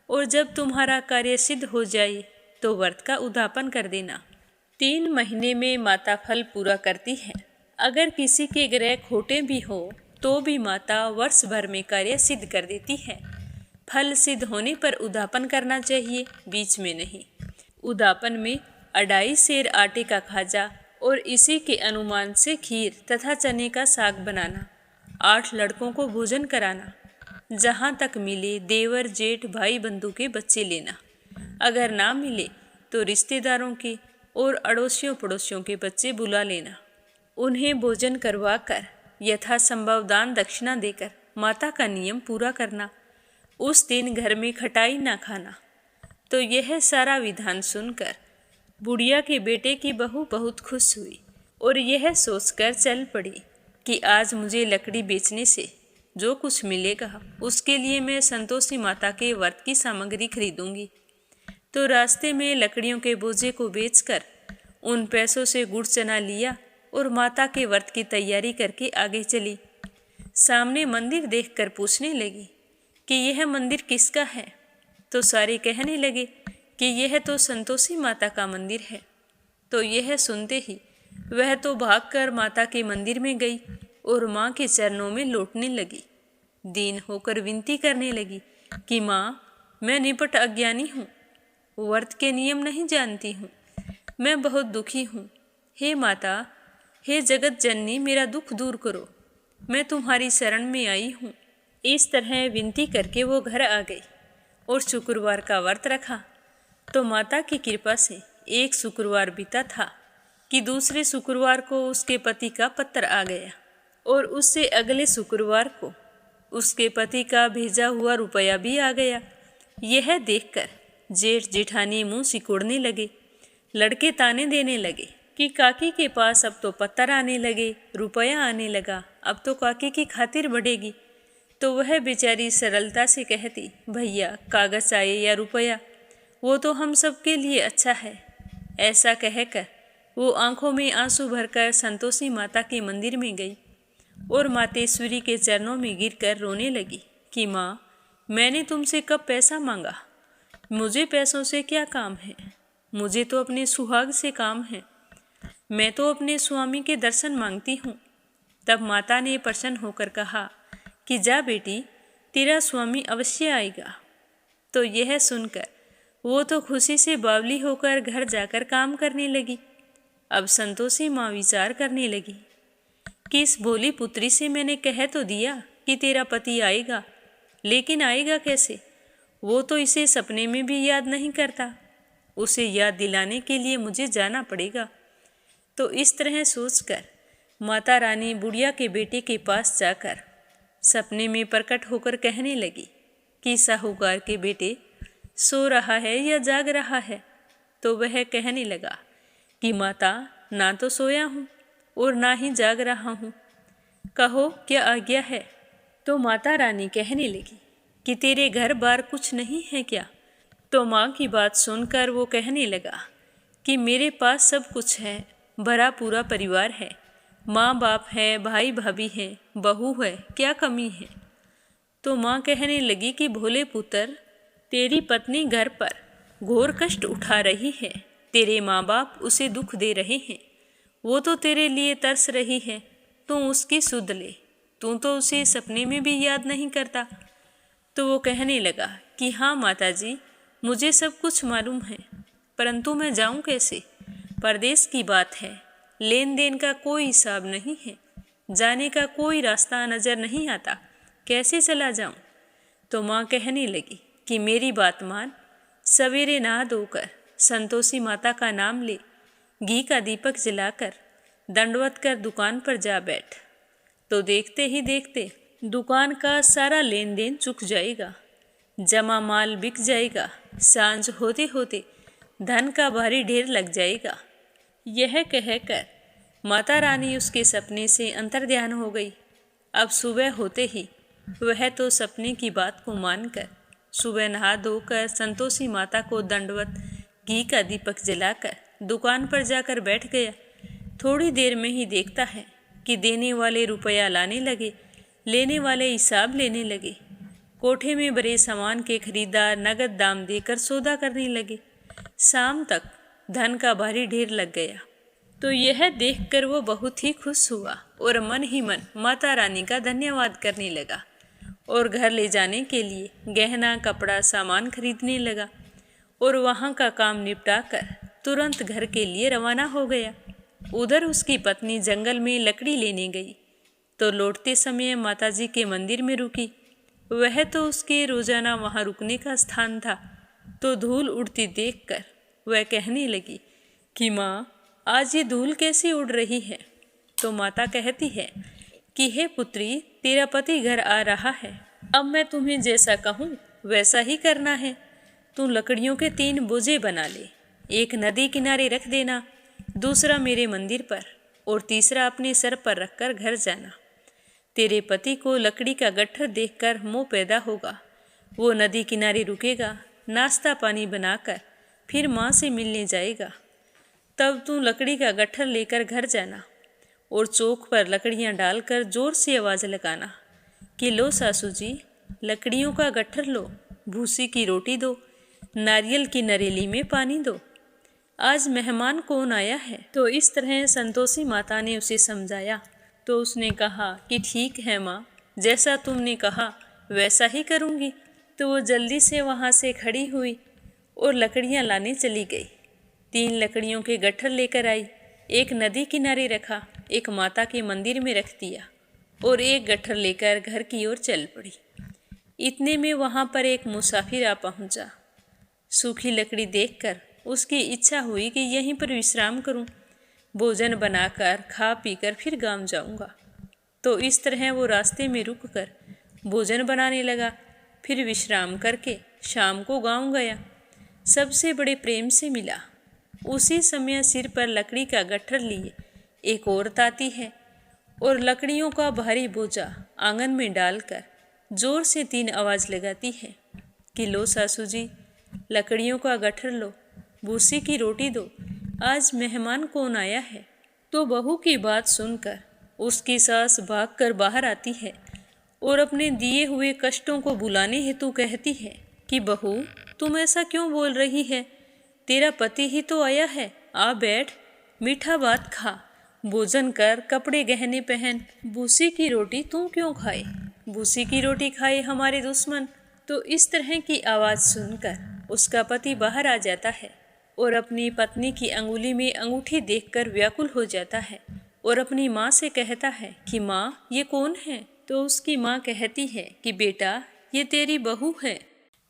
और जब तुम्हारा कार्य सिद्ध हो जाए तो व्रत का उद्यापन कर देना। 3 महीने में माता फल पूरा करती है। अगर किसी के ग्रह खोटे भी हो तो भी माता वर्ष भर में कार्य सिद्ध कर देती है। फल सिद्ध होने पर उद्यापन करना चाहिए, बीच में नहीं। उद्यापन में 2.5 सेर आटे का खाजा और इसी के अनुमान से खीर तथा चने का साग बनाना। 8 लड़कों को भोजन कराना। जहाँ तक मिले देवर जेठ भाई बंधु के बच्चे लेना। अगर ना मिले तो रिश्तेदारों के और अड़ोसियों पड़ोसियों के बच्चे बुला लेना। उन्हें भोजन करवाकर यथासंभव दान दक्षिणा देकर माता का नियम पूरा करना। उस दिन घर में खटाई ना खाना। तो यह सारा विधान सुनकर बुढ़िया के बेटे की बहू बहुत खुश हुई और यह सोचकर चल पड़ी कि आज मुझे लकड़ी बेचने से जो कुछ मिलेगा उसके लिए मैं संतोषी माता के व्रत की सामग्री खरीदूंगी। तो रास्ते में लकड़ियों के बोझे को बेचकर उन पैसों से गुड़ चना लिया और माता के व्रत की तैयारी करके आगे चली। सामने मंदिर देखकर पूछने लगी कि यह मंदिर किसका है। तो सारे कहने लगे कि यह तो संतोषी माता का मंदिर है। तो यह सुनते ही वह तो भागकर माता के मंदिर में गई और माँ के चरणों में लौटने लगी। दीन होकर विनती करने लगी कि माँ, मैं निपट अज्ञानी हूँ, व्रत के नियम नहीं जानती हूँ, मैं बहुत दुखी हूँ। हे माता, हे जगत जननी, मेरा दुख दूर करो, मैं तुम्हारी शरण में आई हूँ। इस तरह विनती करके वो घर आ गई और शुक्रवार का व्रत रखा। तो माता की कृपा से एक शुक्रवार बीता था कि दूसरे शुक्रवार को उसके पति का पत्र आ गया और उससे अगले शुक्रवार को उसके पति का भेजा हुआ रुपया भी आ गया। यह देखकर जेठ जेठानी मुंह सिकोड़ने लगे। लड़के ताने देने लगे कि काकी के पास अब तो पत्थर आने लगे, रुपया आने लगा, अब तो काकी की खातिर बढ़ेगी। तो वह बेचारी सरलता से कहती, भैया कागज आए या रुपया, वो तो हम सब के लिए अच्छा है। ऐसा कहकर वो आंखों में आंसू भरकर संतोषी माता के मंदिर में गई और मातेश्वरी के चरणों में गिरकर रोने लगी कि माँ, मैंने तुमसे कब पैसा मांगा? मुझे पैसों से क्या काम है? मुझे तो अपने सुहाग से काम है। मैं तो अपने स्वामी के दर्शन मांगती हूँ। तब माता ने प्रसन्न होकर कहा कि जा बेटी, तेरा स्वामी अवश्य आएगा। तो यह सुनकर वो तो खुशी से बावली होकर घर जाकर काम करने लगी। अब संतोषी माँ विचार करने लगी कि इस भोली पुत्री से मैंने कह तो दिया कि तेरा पति आएगा, लेकिन आएगा कैसे? वो तो इसे सपने में भी याद नहीं करता। उसे याद दिलाने के लिए मुझे जाना पड़ेगा। तो इस तरह सोचकर माता रानी बुढ़िया के बेटे के पास जाकर सपने में प्रकट होकर कहने लगी कि साहूकार के बेटे सो रहा है या जाग रहा है? तो वह कहने लगा कि माता, ना तो सोया हूँ और ना ही जाग रहा हूँ, कहो क्या आज्ञा है? तो माता रानी कहने लगी कि तेरे घर बार कुछ नहीं है क्या? तो माँ की बात सुनकर वो कहने लगा कि मेरे पास सब कुछ है, भरा पूरा परिवार है, माँ बाप है, भाई भाभी हैं, बहू है, क्या कमी है? तो माँ कहने लगी कि भोले पुत्र, तेरी पत्नी घर पर घोर कष्ट उठा रही है, तेरे माँ बाप उसे दुख दे रहे हैं, वो तो तेरे लिए तरस रही है, तू उसकी सुध ले, तू तो उसे सपने में भी याद नहीं करता। तो वो कहने लगा कि हाँ माता जी, मुझे सब कुछ मालूम है, परंतु मैं जाऊँ कैसे? परदेश की बात है, लेन देन का कोई हिसाब नहीं है, जाने का कोई रास्ता नज़र नहीं आता, कैसे चला जाऊँ? तो माँ कहने लगी कि मेरी बात मान, सवेरे नहा धोकर संतोषी माता का नाम ले, घी का दीपक जलाकर दंडवत कर दुकान पर जा बैठ। तो देखते ही देखते दुकान का सारा लेन देन चुक जाएगा, जमा माल बिक जाएगा, सांझ होते होते धन का भारी ढेर लग जाएगा। यह कहकर माता रानी उसके सपने से अंतर्ध्यान हो गई। अब सुबह होते ही वह तो सपने की बात को मानकर सुबह नहा धोकर संतोषी माता को दंडवत घी का दीपक जलाकर दुकान पर जाकर बैठ गया। थोड़ी देर में ही देखता है कि देने वाले रुपया लाने लगे, लेने वाले हिसाब लेने लगे। कोठे में भरे सामान के खरीदार नगद दाम देकर सौदा करने लगे। शाम तक धन का भारी ढेर लग गया। तो यह देखकर वो बहुत ही खुश हुआ और मन ही मन माता रानी का धन्यवाद करने लगा और घर ले जाने के लिए गहना कपड़ा सामान खरीदने लगा और वहाँ का काम निपटा कर तुरंत घर के लिए रवाना हो गया। उधर उसकी पत्नी जंगल में लकड़ी लेने गई तो लौटते समय माताजी के मंदिर में रुकी। वह तो उसके रोजाना वहाँ रुकने का स्थान था। तो धूल उड़ती देखकर वह कहने लगी कि माँ, आज ये धूल कैसी उड़ रही है। तो माता कहती है कि हे पुत्री, तेरा पति घर आ रहा है। अब मैं तुम्हें जैसा कहूँ वैसा ही करना है। तू लकड़ियों के 3 बोझे बना ले, एक नदी किनारे रख देना, दूसरा मेरे मंदिर पर और तीसरा अपने सर पर रखकर घर जाना। तेरे पति को लकड़ी का गट्ठर देखकर मोह पैदा होगा। वो नदी किनारे रुकेगा, नाश्ता पानी बनाकर फिर माँ से मिलने जाएगा। तब तू लकड़ी का गट्ठर लेकर घर जाना और चौक पर लकड़ियाँ डालकर जोर से आवाज़ लगाना कि लो सासू जी, लकड़ियों का गट्ठर लो, भूसी की रोटी दो, नारियल की नरेली में पानी दो, आज मेहमान कौन आया है। तो इस तरह संतोषी माता ने उसे समझाया। तो उसने कहा कि ठीक है माँ, जैसा तुमने कहा वैसा ही करूँगी। तो वो जल्दी से वहाँ से खड़ी हुई और लकड़ियाँ लाने चली गई। 3 लकड़ियों के गट्ठर लेकर आई, एक नदी किनारे रखा, एक माता के मंदिर में रख दिया और एक गट्ठर लेकर घर की ओर चल पड़ी। इतने में वहाँ पर एक मुसाफिर आ पहुँचा। सूखी लकड़ी देखकर उसकी इच्छा हुई कि यहीं पर विश्राम करूं, भोजन बनाकर खा पीकर फिर गांव जाऊंगा। तो इस तरह वो रास्ते में रुककर भोजन बनाने लगा, फिर विश्राम करके शाम को गांव गया। सबसे बड़े प्रेम से मिला। उसी समय सिर पर लकड़ी का गट्ठर लिए एक औरत आती है और लकड़ियों का भारी बोझा आंगन में डालकर जोर से 3 आवाज़ लगाती है कि लो सासू जी, लकड़ियों का गट्ठर लो, भूसी की रोटी दो, आज मेहमान कौन आया है। तो बहू की बात सुनकर उसकी सास भागकर बाहर आती है और अपने दिए हुए कष्टों को भुलाने हेतु कहती है कि बहू, तुम ऐसा क्यों बोल रही है, तेरा पति ही तो आया है, आ बैठ, मीठा भात खा, भोजन कर, कपड़े गहने पहन, भूसी की रोटी तू क्यों खाए, भूसी की रोटी खाए हमारे दुश्मन। तो इस तरह की आवाज़ सुनकर उसका पति बाहर आ जाता है और अपनी पत्नी की अंगुली में अंगूठी देखकर व्याकुल हो जाता है और अपनी माँ से कहता है कि माँ, ये कौन है। तो उसकी माँ कहती है कि बेटा, ये तेरी बहू है,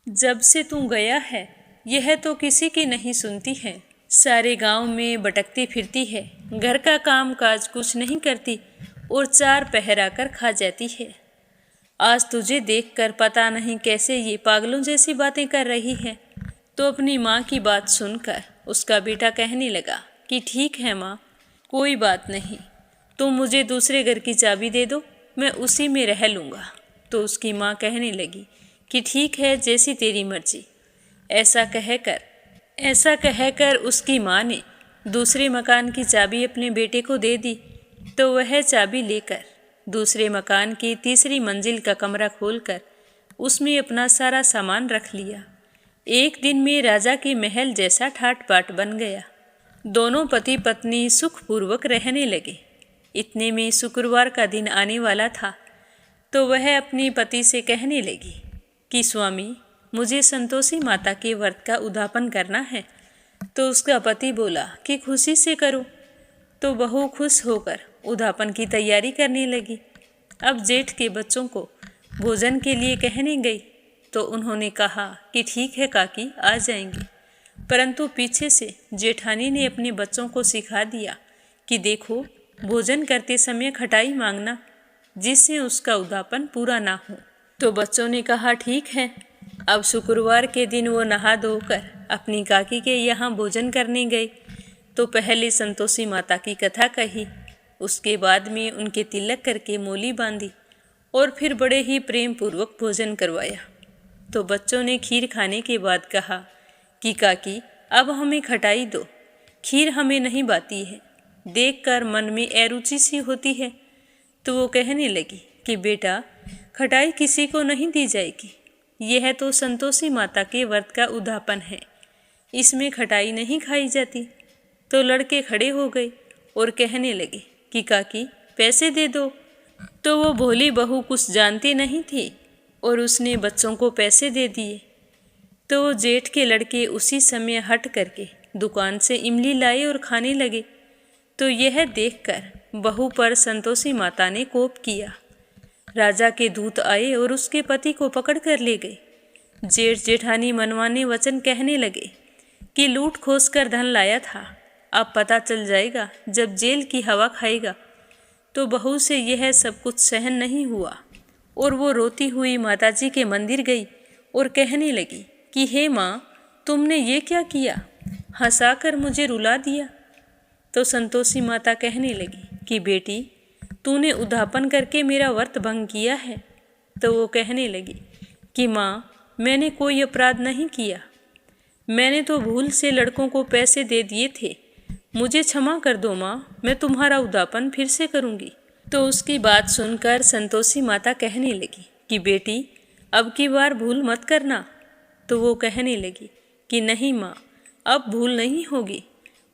जब से तू गया है यह तो किसी की नहीं सुनती है, सारे गांव में भटकती फिरती है, घर का काम काज कुछ नहीं करती और 4 पहर आकर खा जाती है। आज तुझे देखकर पता नहीं कैसे ये पागलों जैसी बातें कर रही है। तो अपनी माँ की बात सुनकर उसका बेटा कहने लगा कि ठीक है माँ, कोई बात नहीं, तुम मुझे दूसरे घर की चाबी दे दो, मैं उसी में रह लूँगा। तो उसकी माँ कहने लगी कि ठीक है, जैसी तेरी मर्जी। ऐसा कहकर उसकी माँ ने दूसरे मकान की चाबी अपने बेटे को दे दी। तो वह चाबी लेकर दूसरे मकान की तीसरी मंजिल का कमरा खोलकर उसमें अपना सारा सामान रख लिया। एक दिन में राजा के महल जैसा ठाट बाट बन गया। दोनों पति पत्नी सुखपूर्वक रहने लगे। इतने में शुक्रवार का दिन आने वाला था। तो वह अपने पति से कहने लगी कि स्वामी, मुझे संतोषी माता के व्रत का उद्यापन करना है। तो उसका पति बोला कि खुशी से करो। तो बहू खुश होकर उद्यापन की तैयारी करने लगी। अब जेठ के बच्चों को भोजन के लिए कहने गई तो उन्होंने कहा कि ठीक है काकी, आ जाएंगे। परंतु पीछे से जेठानी ने अपने बच्चों को सिखा दिया कि देखो, भोजन करते समय खटाई मांगना, जिससे उसका उद्यापन पूरा ना हो। तो बच्चों ने कहा ठीक है। अब शुक्रवार के दिन वो नहा धोकर अपनी काकी के यहाँ भोजन करने गए। तो पहले संतोषी माता की कथा कही, उसके बाद में उनके तिलक करके मोली बांधी और फिर बड़े ही प्रेम पूर्वक भोजन करवाया। तो बच्चों ने खीर खाने के बाद कहा कि काकी, अब हमें खटाई दो, खीर हमें नहीं भाती है, देखकर मन में अरुचि सी होती है, तो वो कहने लगी कि बेटा, खटाई किसी को नहीं दी जाएगी। यह तो संतोषी माता के व्रत का उद्यापन है, इसमें खटाई नहीं खाई जाती। तो लड़के खड़े हो गए और कहने लगे कि काकी पैसे दे दो। तो वो भोली बहू कुछ जानती नहीं थी और उसने बच्चों को पैसे दे दिए। तो जेठ के लड़के उसी समय हट करके दुकान से इमली लाए और खाने लगे। तो यह देखकर बहू पर संतोषी माता ने कोप किया। राजा के दूत आए और उसके पति को पकड़ कर ले गए। जेठ जेठानी मनमाने वचन कहने लगे कि लूट खोस कर धन लाया था, अब पता चल जाएगा जब जेल की हवा खाएगा। तो बहू से यह सब कुछ सहन नहीं हुआ और वो रोती हुई माताजी के मंदिर गई और कहने लगी कि हे माँ, तुमने ये क्या किया, हंसाकर मुझे रुला दिया। तो संतोषी माता कहने लगी कि बेटी, तूने उद्यापन करके मेरा व्रत भंग किया है। तो वो कहने लगी कि माँ, मैंने कोई अपराध नहीं किया, मैंने तो भूल से लड़कों को पैसे दे दिए थे, मुझे क्षमा कर दो माँ, मैं तुम्हारा उद्यापन फिर से करूँगी। तो उसकी बात सुनकर संतोषी माता कहने लगी कि बेटी, अब की बार भूल मत करना। तो वो कहने लगी कि नहीं माँ, अब भूल नहीं होगी,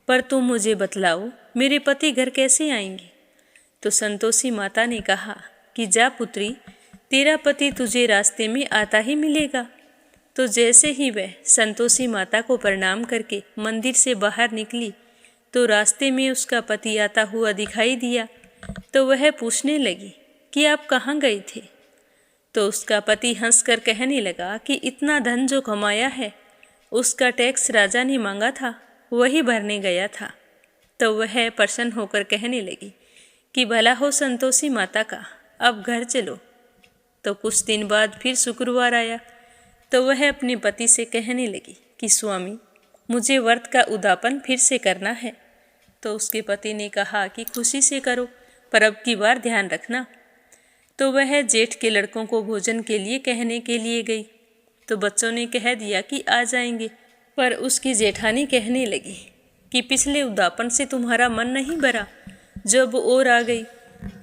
पर तुम मुझे बतलाओ मेरे पति घर कैसे आएंगे। तो संतोषी माता ने कहा कि जा पुत्री, तेरा पति तुझे रास्ते में आता ही मिलेगा। तो जैसे ही वह संतोषी माता को प्रणाम करके मंदिर से बाहर निकली तो रास्ते में उसका पति आता हुआ दिखाई दिया। तो वह पूछने लगी कि आप कहाँ गए थे। तो उसका पति हंसकर कहने लगा कि इतना धन जो कमाया है उसका टैक्स राजा ने मांगा था, वही भरने गया था। तो वह प्रसन्न होकर कहने लगी कि भला हो संतोषी माता का, अब घर चलो। तो कुछ दिन बाद फिर शुक्रवार आया तो वह अपने पति से कहने लगी कि स्वामी, मुझे व्रत का उद्यापन फिर से करना है। तो उसके पति ने कहा कि खुशी से करो, पर अब की बार ध्यान रखना। तो वह जेठ के लड़कों को भोजन के लिए कहने के लिए गई। तो बच्चों ने कह दिया कि आ जाएंगे, पर उसकी जेठानी कहने लगी कि पिछले उद्यापन से तुम्हारा मन नहीं भरा, जब और आ गई।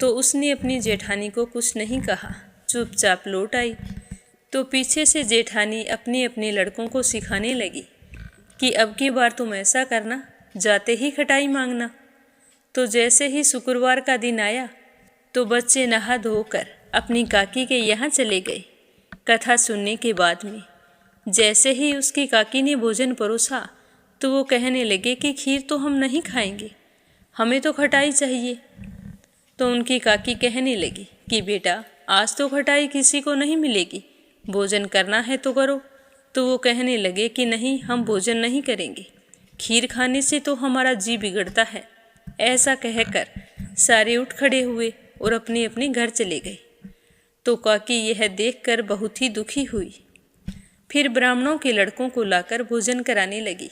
तो उसने अपनी जेठानी को कुछ नहीं कहा, चुपचाप लौट आई। तो पीछे से जेठानी अपने अपने लड़कों को सिखाने लगी कि अब की बार तुम ऐसा करना, जाते ही खटाई मांगना। तो जैसे ही शुक्रवार का दिन आया तो बच्चे नहा धोकर अपनी काकी के यहाँ चले गए। कथा सुनने के बाद में जैसे ही उसकी काकी ने भोजन परोसा तो वो कहने लगे कि खीर तो हम नहीं खाएंगे, हमें तो खटाई चाहिए। तो उनकी काकी कहने लगी कि बेटा, आज तो खटाई किसी को नहीं मिलेगी, भोजन करना है तो करो। तो वो कहने लगे कि नहीं, हम भोजन नहीं करेंगे, खीर खाने से तो हमारा जी बिगड़ता है। ऐसा कहकर सारे उठ खड़े हुए और अपने अपने घर चले गए। तो काकी यह देखकर बहुत ही दुखी हुई। फिर ब्राह्मणों के लड़कों को लाकर भोजन कराने लगी।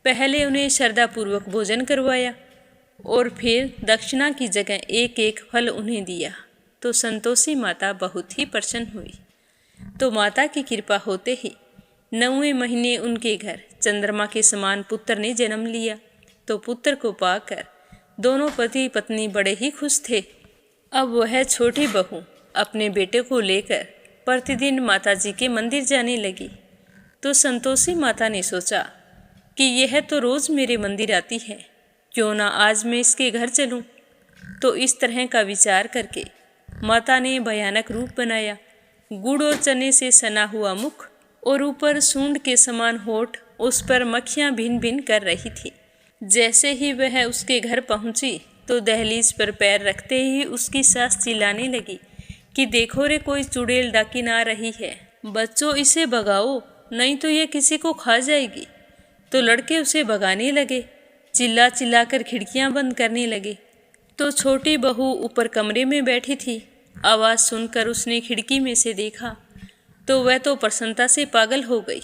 पहले उन्हें श्रद्धापूर्वक भोजन करवाया और फिर दक्षिणा की जगह एक एक फल उन्हें दिया। तो संतोषी माता बहुत ही प्रसन्न हुई। तो माता की कृपा होते ही 9वें महीने उनके घर चंद्रमा के समान पुत्र ने जन्म लिया। तो पुत्र को पाकर दोनों पति पत्नी बड़े ही खुश थे। अब वह छोटी बहू अपने बेटे को लेकर प्रतिदिन माताजी के मंदिर जाने लगी। तो संतोषी माता ने सोचा कि यह तो रोज़ मेरे मंदिर आती है, क्यों ना आज मैं इसके घर चलूं। तो इस तरह का विचार करके माता ने भयानक रूप बनाया। गुड़ और चने से सना हुआ मुख और ऊपर सूंड के समान होठ, उस पर मक्खियाँ भिन भिन कर रही थी। जैसे ही वह उसके घर पहुंची तो दहलीज पर पैर रखते ही उसकी सास चिल्लाने लगी कि देखो रे, कोई चुड़ैल डाकिन आ रही है, बच्चों इसे भगाओ, नहीं तो ये किसी को खा जाएगी। तो लड़के उसे भगाने लगे, चिल्ला चिल्ला कर खिड़कियाँ बंद करने लगे। तो छोटी बहू ऊपर कमरे में बैठी थी। आवाज़ सुनकर उसने खिड़की में से देखा तो वह तो प्रसन्नता से पागल हो गई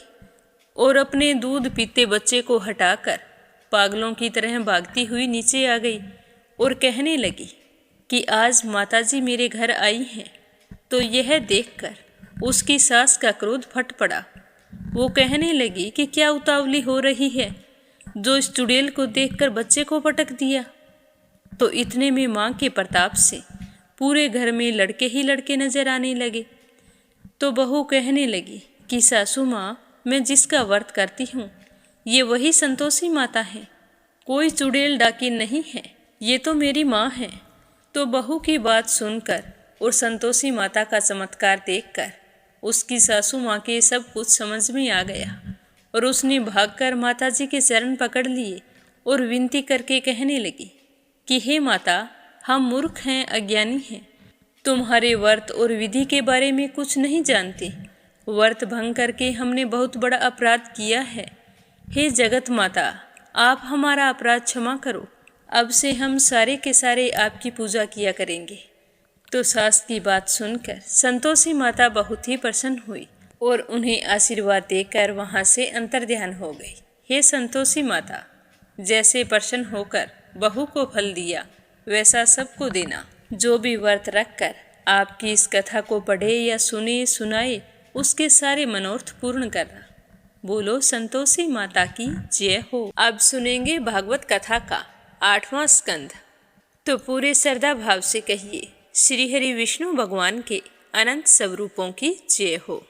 और अपने दूध पीते बच्चे को हटाकर पागलों की तरह भागती हुई नीचे आ गई और कहने लगी कि आज माताजी मेरे घर आई हैं। तो यह देखकर उसकी सास का क्रोध फट पड़ा। वो कहने लगी कि क्या उतावली हो रही है, जो इस चुड़ैल को देखकर बच्चे को पटक दिया। तो इतने में माँ के प्रताप से पूरे घर में लड़के ही लड़के नजर आने लगे। तो बहू कहने लगी कि सासू माँ, मैं जिसका व्रत करती हूँ ये वही संतोषी माता है, कोई चुड़ैल डाकिन नहीं है, ये तो मेरी माँ है। तो बहू की बात सुनकर और संतोषी माता का चमत्कार देखकर उसकी सासू माँ के सब कुछ समझ में आ गया और उसने भागकर माताजी के चरण पकड़ लिए और विनती करके कहने लगी कि हे माता, हम मूर्ख हैं, अज्ञानी हैं, तुम्हारे व्रत और विधि के बारे में कुछ नहीं जानते। व्रत भंग करके हमने बहुत बड़ा अपराध किया है। हे जगत माता, आप हमारा अपराध क्षमा करो। अब से हम सारे के सारे आपकी पूजा किया करेंगे। तो सास की बात सुनकर संतोषी माता बहुत ही प्रसन्न हुई और उन्हें आशीर्वाद देकर वहां से अंतर्ध्यान हो गई। हे संतोषी माता, जैसे प्रसन्न होकर बहू को फल दिया वैसा सबको देना। जो भी व्रत रखकर आपकी इस कथा को पढ़े या सुने सुनाए उसके सारे मनोरथ पूर्ण करना। बोलो संतोषी माता की जय हो। अब सुनेंगे भागवत कथा का 8वां स्कंद। तो पूरे श्रद्धा भाव से कहिए, श्री हरि विष्णु भगवान के अनंत स्वरूपों की जय हो,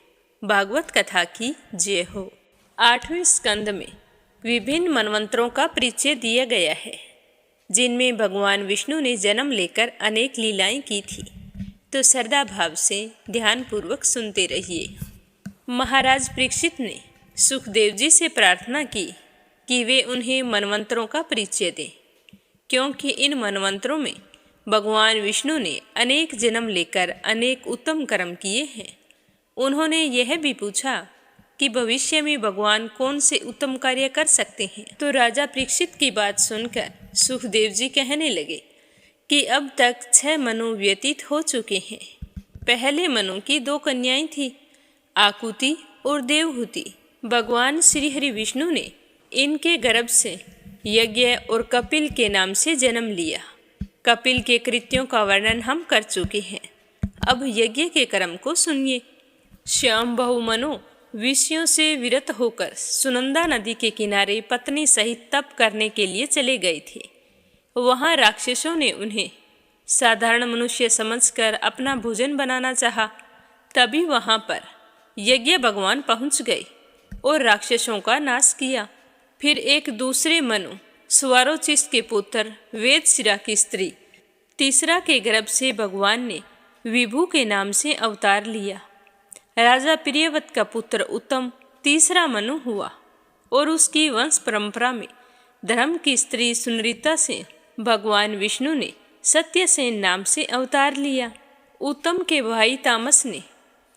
भागवत कथा की जय हो। 8वें स्कंद में विभिन्न मनवंतरों का परिचय दिया गया है, जिनमें भगवान विष्णु ने जन्म लेकर अनेक लीलाएं की थी। तो श्रद्धा भाव से ध्यानपूर्वक सुनते रहिए। महाराज परीक्षित ने सुखदेव जी से प्रार्थना की कि वे उन्हें मनवंतरों का परिचय दें, क्योंकि इन मनवंतरों में भगवान विष्णु ने अनेक जन्म लेकर अनेक उत्तम कर्म किए हैं। उन्होंने यह भी पूछा कि भविष्य में भगवान कौन से उत्तम कार्य कर सकते हैं। तो राजा परीक्षित की बात सुनकर सुखदेव जी कहने लगे कि अब तक 6 मनु व्यतीत हो चुके हैं। पहले मनु की 2 कन्याएं थी, आकुति और देवहूति। भगवान श्री हरि विष्णु ने इनके गर्भ से यज्ञ और कपिल के नाम से जन्म लिया। कपिल के कृत्यों का वर्णन हम कर चुके हैं। अब यज्ञ के कर्म को सुनिए। श्याम बहु मनु विषयों से विरत होकर सुनंदा नदी के किनारे पत्नी सहित तप करने के लिए चले गए थे। वहां राक्षसों ने उन्हें साधारण मनुष्य समझकर अपना भोजन बनाना चाहा। तभी वहां पर यज्ञ भगवान पहुंच गए और राक्षसों का नाश किया। फिर एक दूसरे मनु स्वारोचिष के पुत्र वेदशिरा की स्त्री तीसरा के गर्भ से भगवान ने विभु के नाम से अवतार लिया। राजा प्रियव्रत का पुत्र उत्तम तीसरा मनु हुआ और उसकी वंश परंपरा में धर्म की स्त्री सुनरिता से भगवान विष्णु ने सत्यसेन नाम से अवतार लिया। उत्तम के भाई तामस ने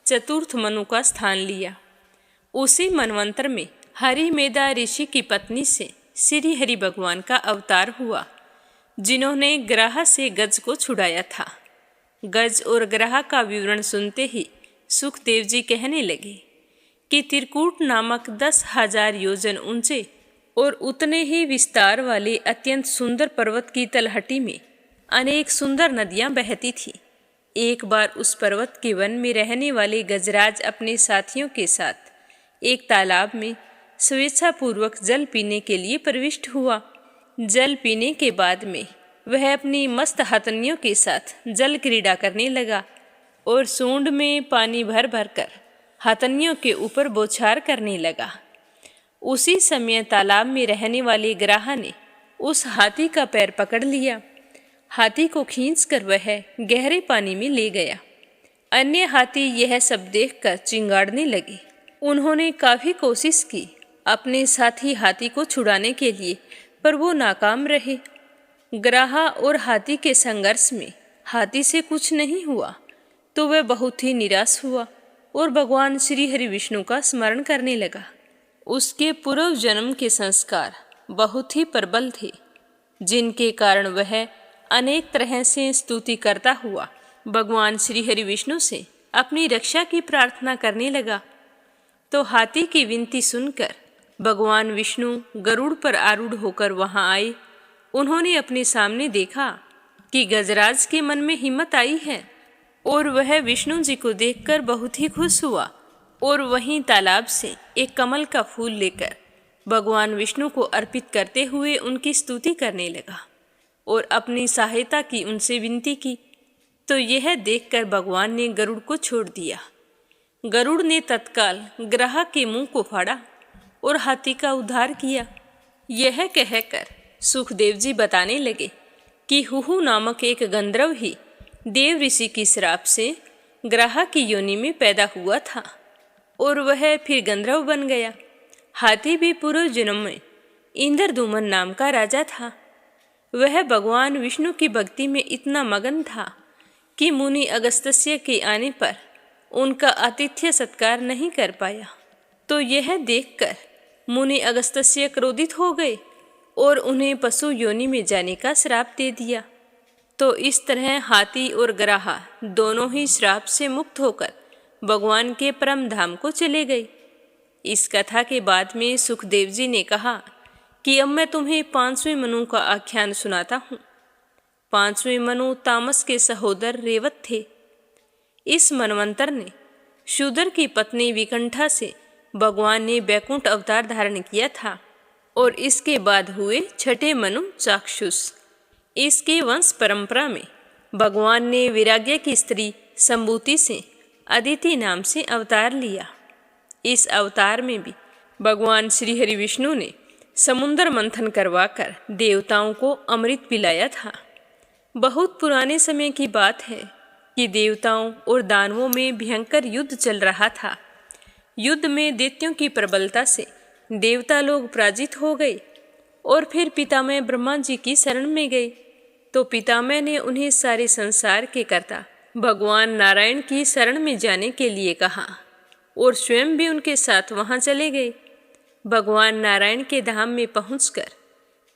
चतुर्थ मनु का स्थान लिया। उसी मनवंतर में हरि मेधा ऋषि की पत्नी से श्री हरि भगवान का अवतार हुआ, जिन्होंने ग्रह से गज को छुड़ाया था। गज और ग्रह का विवरण सुनते ही सुखदेव जी कहने लगे कि त्रिकूट नामक 10,000 योजन ऊंचे और उतने ही विस्तार वाले अत्यंत सुंदर पर्वत की तलहटी में अनेक सुंदर नदियां बहती थी। एक बार उस पर्वत के वन में रहने वाले गजराज अपने साथियों के साथ एक तालाब में स्वेच्छापूर्वक जल पीने के लिए प्रविष्ट हुआ। जल पीने के बाद में वह अपनी मस्त हथनियों के साथ जल क्रीड़ा करने लगा और सूंड में पानी भर भर कर हथनियों के ऊपर बौछार करने लगा। उसी समय तालाब में रहने वाले ग्राह ने उस हाथी का पैर पकड़ लिया। हाथी को खींचकर वह गहरे पानी में ले गया। अन्य हाथी यह सब देखकर चिंगाड़ने लगे। उन्होंने काफी कोशिश की अपने साथी हाथी को छुड़ाने के लिए, पर वो नाकाम रहे। ग्राह और हाथी के संघर्ष में हाथी से कुछ नहीं हुआ तो वह बहुत ही निराश हुआ और भगवान श्री हरि विष्णु का स्मरण करने लगा। उसके पूर्व जन्म के संस्कार बहुत ही प्रबल थे, जिनके कारण वह अनेक तरह से स्तुति करता हुआ भगवान श्री हरि विष्णु से अपनी रक्षा की प्रार्थना करने लगा। तो हाथी की विनती सुनकर भगवान विष्णु गरुड़ पर आरूढ़ होकर वहां आए। उन्होंने अपने सामने देखा कि गजराज के मन में हिम्मत आई है और वह विष्णु जी को देखकर बहुत ही खुश हुआ और वहीं तालाब से एक कमल का फूल लेकर भगवान विष्णु को अर्पित करते हुए उनकी स्तुति करने लगा और अपनी सहायता की उनसे विनती की। तो यह देखकर भगवान ने गरुड़ को छोड़ दिया। गरुड़ ने तत्काल ग्राह के मुंह को फाड़ा और हाथी का उद्धार किया। यह कहकर सुखदेव जी बताने लगे कि हुहु नामक एक गंधर्व ही देव ऋषि की श्राप से ग्राह की योनि में पैदा हुआ था और वह फिर गंधर्व बन गया। हाथी भी पूर्व जन्म में इंद्रदुमन नाम का राजा था। वह भगवान विष्णु की भक्ति में इतना मगन था कि मुनि अगस्त्य के आने पर उनका आतिथ्य सत्कार नहीं कर पाया। तो यह देखकर मुनि अगस्त्य क्रोधित हो गए और उन्हें पशु योनि में जाने का श्राप दे दिया। तो इस तरह हाथी और ग्राह दोनों ही श्राप से मुक्त होकर भगवान के परम धाम को चले गए। इस कथा के बाद में सुखदेव जी ने कहा कि अब मैं तुम्हें 5वें मनु का आख्यान सुनाता हूँ। 5वें मनु तामस के सहोदर रेवत थे। इस मनवंतर ने शूद्र की पत्नी विकंठा से भगवान ने वैकुंठ अवतार धारण किया था और इसके बाद हुए छठे मनु चाक्षुष। इसके वंश परंपरा में भगवान ने विराग्य की स्त्री संबूति से अदिति नाम से अवतार लिया। इस अवतार में भी भगवान श्री हरि विष्णु ने समुद्र मंथन करवाकर देवताओं को अमृत पिलाया था। बहुत पुराने समय की बात है कि देवताओं और दानवों में भयंकर युद्ध चल रहा था। युद्ध में दैत्यों की प्रबलता से देवता लोग पराजित हो गए और फिर पितामह ब्रह्मा जी की शरण में गए। तो पितामह ने उन्हें सारे संसार के कर्ता भगवान नारायण की शरण में जाने के लिए कहा और स्वयं भी उनके साथ वहां चले गए। भगवान नारायण के धाम में पहुंचकर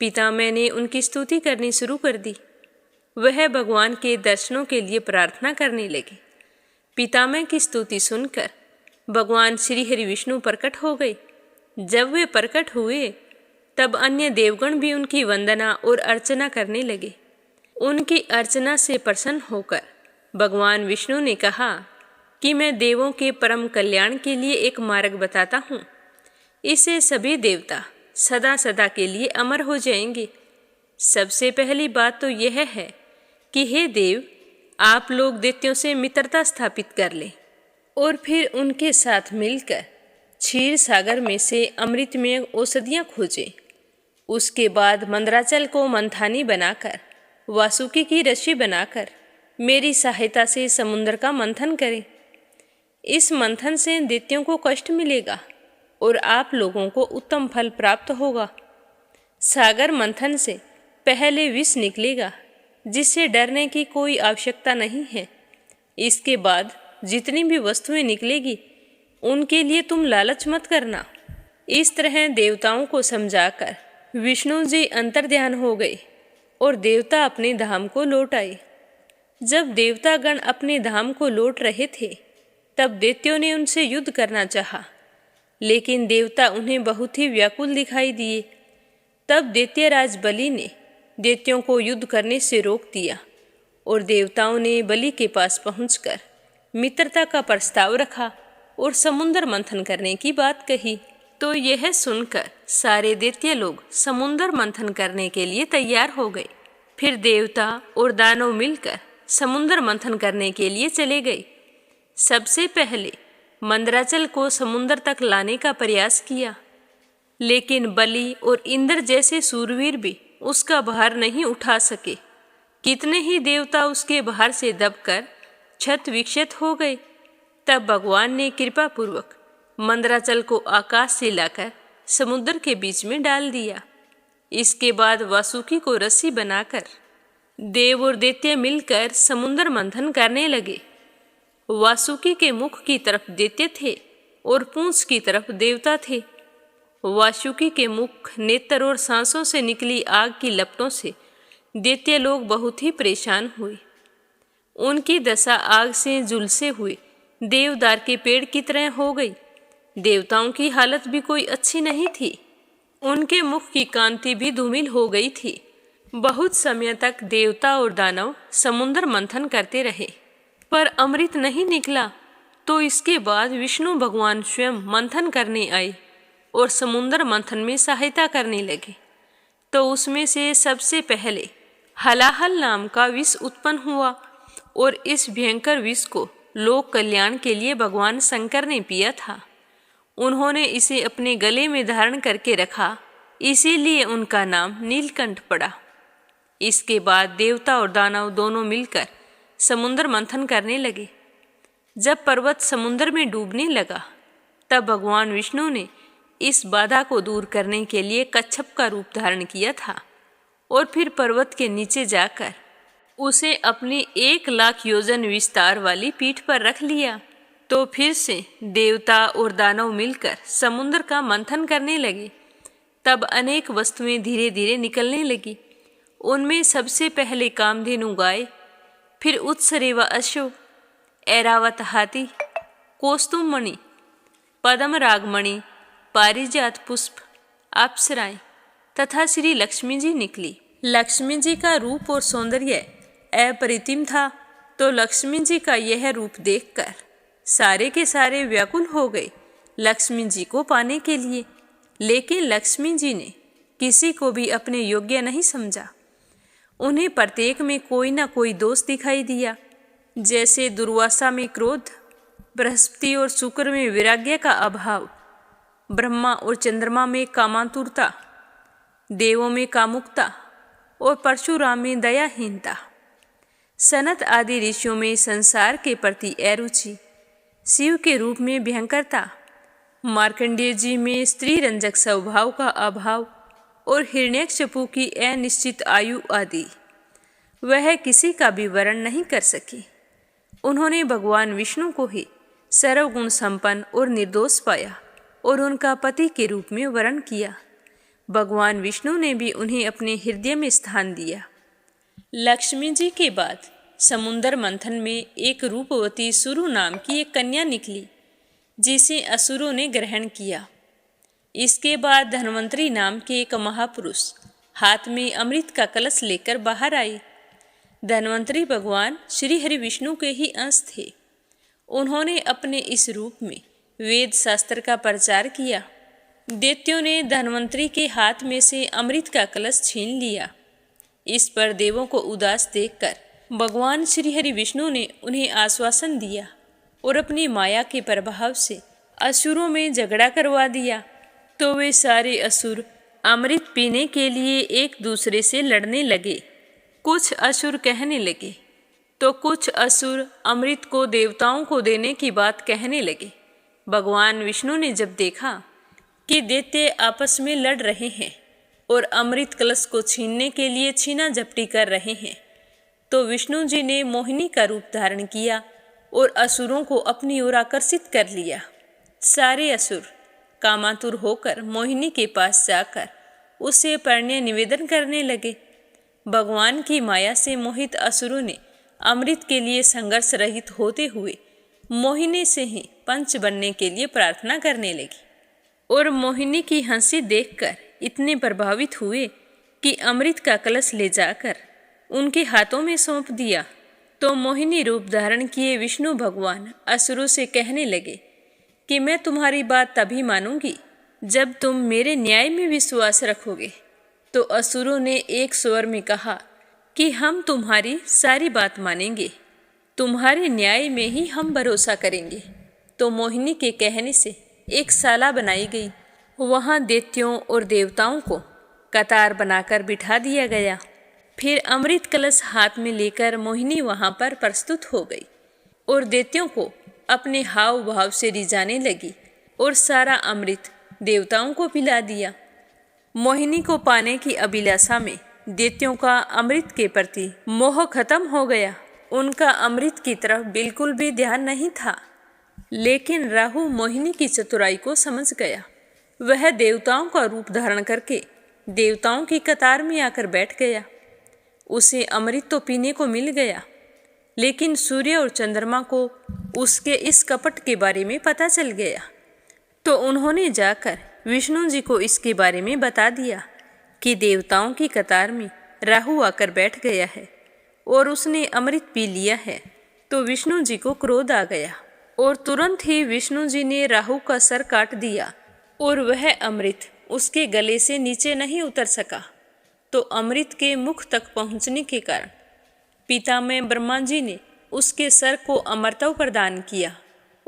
पितामह ने उनकी स्तुति करनी शुरू कर दी। वह भगवान के दर्शनों के लिए प्रार्थना करने लगे। पितामह की स्तुति सुनकर भगवान श्री हरि विष्णु प्रकट हो गए। जब वे प्रकट हुए तब अन्य देवगण भी उनकी वंदना और अर्चना करने लगे। उनकी अर्चना से प्रसन्न होकर भगवान विष्णु ने कहा कि मैं देवों के परम कल्याण के लिए एक मार्ग बताता हूँ। इससे सभी देवता सदा सदा के लिए अमर हो जाएंगे। सबसे पहली बात तो यह है कि हे देव, आप लोग दैत्यों से मित्रता स्थापित कर लें और फिर उनके साथ मिलकर क्षीर सागर में से अमृतमय औषधियाँ खोजें। उसके बाद मंदराचल को मंथानी बनाकर वासुकी की रस्सी बनाकर मेरी सहायता से समुद्र का मंथन करें। इस मंथन से दैत्यों को कष्ट मिलेगा और आप लोगों को उत्तम फल प्राप्त होगा। सागर मंथन से पहले विष निकलेगा जिससे डरने की कोई आवश्यकता नहीं है। इसके बाद जितनी भी वस्तुएं निकलेगी उनके लिए तुम लालच मत करना। इस तरह देवताओं को समझाकर विष्णु जी अंतर्ध्यान हो गए और देवता अपने धाम को लौट आए। जब देवतागण अपने धाम को लौट रहे थे तब दैत्यों ने उनसे युद्ध करना चाहा, लेकिन देवता उन्हें बहुत ही व्याकुल दिखाई दिए। तब दैत्यराज बलि ने दैत्यों को युद्ध करने से रोक दिया और देवताओं ने बलि के पास पहुंचकर मित्रता का प्रस्ताव रखा और समुद्र मंथन करने की बात कही। तो यह सुनकर सारे दैत्य लोग समुद्र मंथन करने के लिए तैयार हो गए। फिर देवता और दानव मिलकर समुद्र मंथन करने के लिए चले गए। सबसे पहले मंदराचल को समुद्र तक लाने का प्रयास किया, लेकिन बलि और इंद्र जैसे सूरवीर भी उसका भार नहीं उठा सके। कितने ही देवता उसके भार से दबकर छत विक्षत हो गए। तब भगवान ने कृपा पूर्वक मंदराचल को आकाश से लाकर समुद्र के बीच में डाल दिया। इसके बाद वासुकी को रस्सी बनाकर देव और दैत्य मिलकर समुद्र मंथन करने लगे। वासुकी के मुख की तरफ दैत्य थे और पूंछ की तरफ देवता थे। वासुकी के मुख, नेत्र और सांसों से निकली आग की लपटों से दैत्य लोग बहुत ही परेशान हुए। उनकी दशा आग से झुलसे हुए देवदार के पेड़ की तरह हो गई। देवताओं की हालत भी कोई अच्छी नहीं थी। उनके मुख की कांति भी धूमिल हो गई थी। बहुत समय तक देवता और दानव समुद्र मंथन करते रहे पर अमृत नहीं निकला। तो इसके बाद विष्णु भगवान स्वयं मंथन करने आए और समुद्र मंथन में सहायता करने लगे। तो उसमें से सबसे पहले हलाहल नाम का विष उत्पन्न हुआ और इस भयंकर विष को लोक कल्याण के लिए भगवान शंकर ने पिया था। उन्होंने इसे अपने गले में धारण करके रखा, इसीलिए उनका नाम नीलकंठ पड़ा। इसके बाद देवता और दानव दोनों मिलकर समुद्र मंथन करने लगे। जब पर्वत समुद्र में डूबने लगा, तब भगवान विष्णु ने इस बाधा को दूर करने के लिए कच्छप का रूप धारण किया था और फिर पर्वत के नीचे जाकर उसे अपनी 1,00,000 योजन विस्तार वाली पीठ पर रख लिया। तो फिर से देवता और दानव मिलकर समुद्र का मंथन करने लगे। तब अनेक वस्तुएं धीरे धीरे निकलने लगी। उनमें सबसे पहले कामधेनु गाय, फिर उत्सरेवा अश्व, ऐरावत हाथी, कौस्तुभ मणि, पद्म रागमणि, पारिजात पुष्प, अप्सराएं तथा श्री लक्ष्मी जी निकली। लक्ष्मी जी का रूप और सौंदर्य अप्रतिम था, तो लक्ष्मी जी का यह रूप देखकर सारे के सारे व्याकुल हो गए लक्ष्मी जी को पाने के लिए। लेकिन लक्ष्मी जी ने किसी को भी अपने योग्य नहीं समझा। उन्हें प्रत्येक में कोई ना कोई दोष दिखाई दिया, जैसे दुर्वासा में क्रोध, बृहस्पति और शुक्र में वैराग्य का अभाव, ब्रह्मा और चंद्रमा में कामातुरता, देवों में कामुकता और परशुराम में दयाहीनता, सनत आदि ऋषियों में संसार के प्रति अरुचि, शिव के रूप में भयंकरता, मार्कंडेय जी में स्त्री रंजक स्वभाव का अभाव और हिरण्यकशिपु की अनिश्चित आयु आदि। वह किसी का भी वर्ण नहीं कर सकी। उन्होंने भगवान विष्णु को ही सर्वगुण संपन्न और निर्दोष पाया और उनका पति के रूप में वर्ण किया। भगवान विष्णु ने भी उन्हें अपने हृदय में स्थान दिया। लक्ष्मी जी के बाद समुद्र मंथन में एक रूपवती सुरु नाम की एक कन्या निकली, जिसे असुरों ने ग्रहण किया। इसके बाद धन्वंतरी नाम के एक महापुरुष हाथ में अमृत का कलश लेकर बाहर आए। धन्वंतरी भगवान श्री हरि विष्णु के ही अंश थे। उन्होंने अपने इस रूप में वेद शास्त्र का प्रचार किया। दैत्यों ने धन्वंतरी के हाथ में से अमृत का कलश छीन लिया। इस पर देवों को उदास देखकर भगवान श्री हरि विष्णु ने उन्हें आश्वासन दिया और अपनी माया के प्रभाव से असुरों में झगड़ा करवा दिया। तो वे सारे असुर अमृत पीने के लिए एक दूसरे से लड़ने लगे। कुछ असुर कहने लगे तो कुछ असुर अमृत को देवताओं को देने की बात कहने लगे। भगवान विष्णु ने जब देखा कि दैत्य आपस में लड़ रहे हैं और अमृत कलश को छीनने के लिए छीना झपटी कर रहे हैं, तो विष्णु जी ने मोहिनी का रूप धारण किया और असुरों को अपनी ओर आकर्षित कर लिया। सारे असुर कामातुर होकर मोहिनी के पास जाकर उससे प्रणय निवेदन करने लगे। भगवान की माया से मोहित असुरों ने अमृत के लिए संघर्ष रहित होते हुए मोहिनी से ही पंच बनने के लिए प्रार्थना करने लगी और मोहिनी की हंसी देखकर इतने प्रभावित हुए कि अमृत का कलश ले जाकर उनके हाथों में सौंप दिया। तो मोहिनी रूप धारण किए विष्णु भगवान असुरों से कहने लगे कि मैं तुम्हारी बात तभी मानूंगी जब तुम मेरे न्याय में विश्वास रखोगे। तो असुरों ने एक स्वर में कहा कि हम तुम्हारी सारी बात मानेंगे, तुम्हारे न्याय में ही हम भरोसा करेंगे। तो मोहिनी के कहने से एक शाला बनाई गई। वहाँ दैत्यों और देवताओं को कतार बनाकर बिठा दिया गया। फिर अमृत कलश हाथ में लेकर मोहिनी वहाँ पर प्रस्तुत हो गई और दैत्यों को अपने हाव भाव से रिझाने लगी और सारा अमृत देवताओं को पिला दिया। मोहिनी को पाने की अभिलाषा में दैत्यों का अमृत के प्रति मोह खत्म हो गया। उनका अमृत की तरफ बिल्कुल भी ध्यान नहीं था। लेकिन राहु मोहिनी की चतुराई को समझ गया। वह देवताओं का रूप धारण करके देवताओं की कतार में आकर बैठ गया। उसे अमृत तो पीने को मिल गया, लेकिन सूर्य और चंद्रमा को उसके इस कपट के बारे में पता चल गया। तो उन्होंने जाकर विष्णु जी को इसके बारे में बता दिया कि देवताओं की कतार में राहु आकर बैठ गया है और उसने अमृत पी लिया है। तो विष्णु जी को क्रोध आ गया और तुरंत ही विष्णु जी ने राहु का सर काट दिया और वह अमृत उसके गले से नीचे नहीं उतर सका। तो अमृत के मुख तक पहुंचने के कारण पितामह ब्रह्मा जी ने उसके सर को अमरत्व प्रदान किया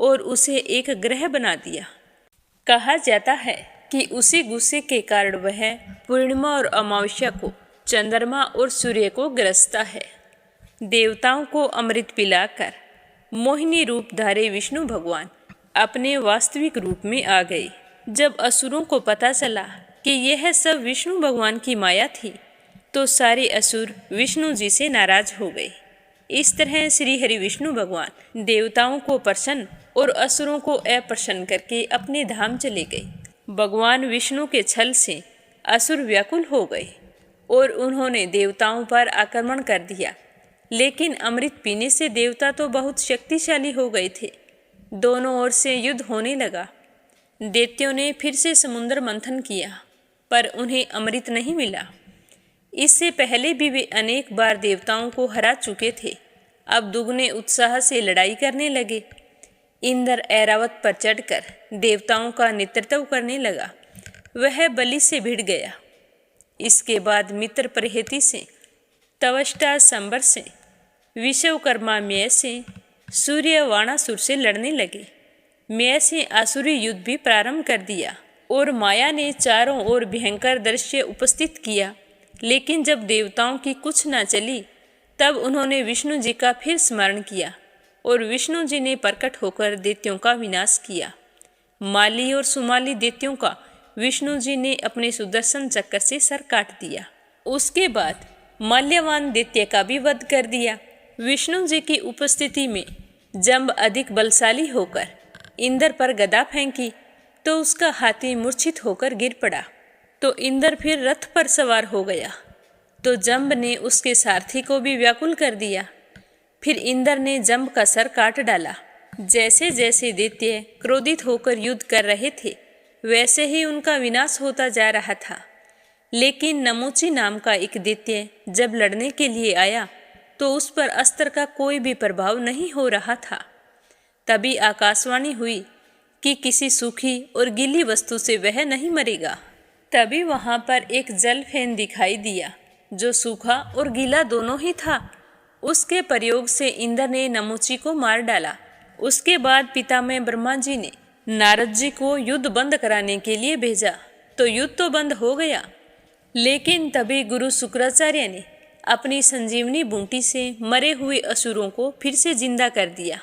और उसे एक ग्रह बना दिया। कहा जाता है कि उसी गुस्से के कारण वह पूर्णिमा और अमावस्या को चंद्रमा और सूर्य को ग्रसता है। देवताओं को अमृत पिलाकर मोहिनी रूप धारे विष्णु भगवान अपने वास्तविक रूप में आ गए। जब असुरों को पता चला कि यह सब विष्णु भगवान की माया थी, तो सारे असुर विष्णु जी से नाराज हो गए। इस तरह श्री हरि विष्णु भगवान देवताओं को प्रसन्न और असुरों को अप्रसन्न करके अपने धाम चले गए। भगवान विष्णु के छल से असुर व्याकुल हो गए और उन्होंने देवताओं पर आक्रमण कर दिया। लेकिन अमृत पीने से देवता तो बहुत शक्तिशाली हो गए थे। दोनों ओर से युद्ध होने लगा। दैत्यों ने फिर से समुद्र मंथन किया, पर उन्हें अमृत नहीं मिला। इससे पहले भी वे अनेक बार देवताओं को हरा चुके थे। अब दुगने उत्साह से लड़ाई करने लगे। इंद्र ऐरावत पर चढ़कर देवताओं का नेतृत्व करने लगा। वह बलि से भिड़ गया। इसके बाद मित्र प्रहेति से, तवष्टा संबर से, विश्वकर्मा म्य से, सूर्य वाणासुर से लड़ने लगे। म्य से आसुरी युद्ध भी प्रारंभ कर दिया और माया ने चारों ओर भयंकर दृश्य उपस्थित किया। लेकिन जब देवताओं की कुछ न चली, तब उन्होंने विष्णु जी का फिर स्मरण किया और विष्णु जी ने प्रकट होकर दैत्यों का विनाश किया। माली और सुमाली दैत्यों का विष्णु जी ने अपने सुदर्शन चक्र से सर काट दिया। उसके बाद माल्यवान दैत्य का भी वध कर दिया। विष्णु जी की उपस्थिति में जंब अधिक बलशाली होकर इंद्र पर गदा फेंकी तो उसका हाथी मूर्छित होकर गिर पड़ा। तो इंद्र फिर रथ पर सवार हो गया तो जंब ने उसके सारथी को भी व्याकुल कर दिया। फिर इंद्र ने जंब का सर काट डाला। जैसे जैसे दैत्य क्रोधित होकर युद्ध कर रहे थे, वैसे ही उनका विनाश होता जा रहा था। लेकिन नमोची नाम का एक दैत्य जब लड़ने के लिए आया तो उस पर अस्त्र का कोई भी प्रभाव नहीं हो रहा था। तभी आकाशवाणी हुई कि किसी सूखी और गीली वस्तु से वह नहीं मरेगा। तभी वहां पर एक जल फेन दिखाई दिया जो सूखा और गीला दोनों ही था। उसके प्रयोग से इंद्र ने नमोची को मार डाला। उसके बाद पितामह ब्रह्मा जी ने नारद जी को युद्ध बंद कराने के लिए भेजा तो युद्ध तो बंद हो गया। लेकिन तभी गुरु शुक्राचार्य ने अपनी संजीवनी बूटी से मरे हुए असुरों को फिर से जिंदा कर दिया।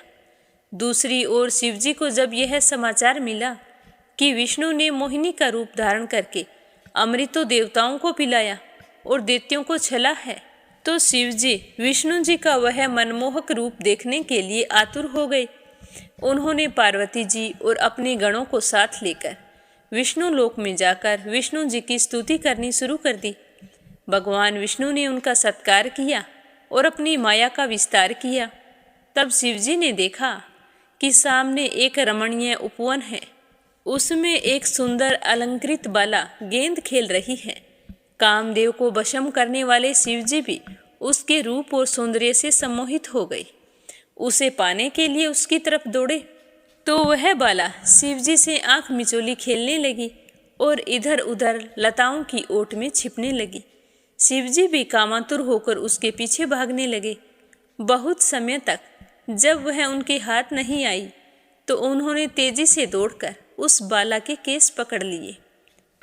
दूसरी ओर शिवजी को जब यह समाचार मिला कि विष्णु ने मोहिनी का रूप धारण करके अमृत देवताओं को पिलाया और दैत्यों को छला है, तो शिवजी विष्णु जी का वह मनमोहक रूप देखने के लिए आतुर हो गए। उन्होंने पार्वती जी और अपने गणों को साथ लेकर विष्णु लोक में जाकर विष्णु जी की स्तुति करनी शुरू कर दी। भगवान विष्णु ने उनका सत्कार किया और अपनी माया का विस्तार किया। तब शिवजी ने देखा कि सामने एक रमणीय उपवन है। उसमें एक सुंदर अलंकृत बाला गेंद खेल रही है। कामदेव को वशम करने वाले शिवजी भी उसके रूप और सौंदर्य से सम्मोहित हो गए। उसे पाने के लिए उसकी तरफ दौड़े तो वह बाला शिवजी से आंख मिचोली खेलने लगी और इधर उधर लताओं की ओट में छिपने लगी। शिवजी भी कामातुर होकर उसके पीछे भागने लगे। बहुत समय तक जब वह उनके हाथ नहीं आई तो उन्होंने तेजी से दौड़कर उस बाला के केस पकड़ लिए,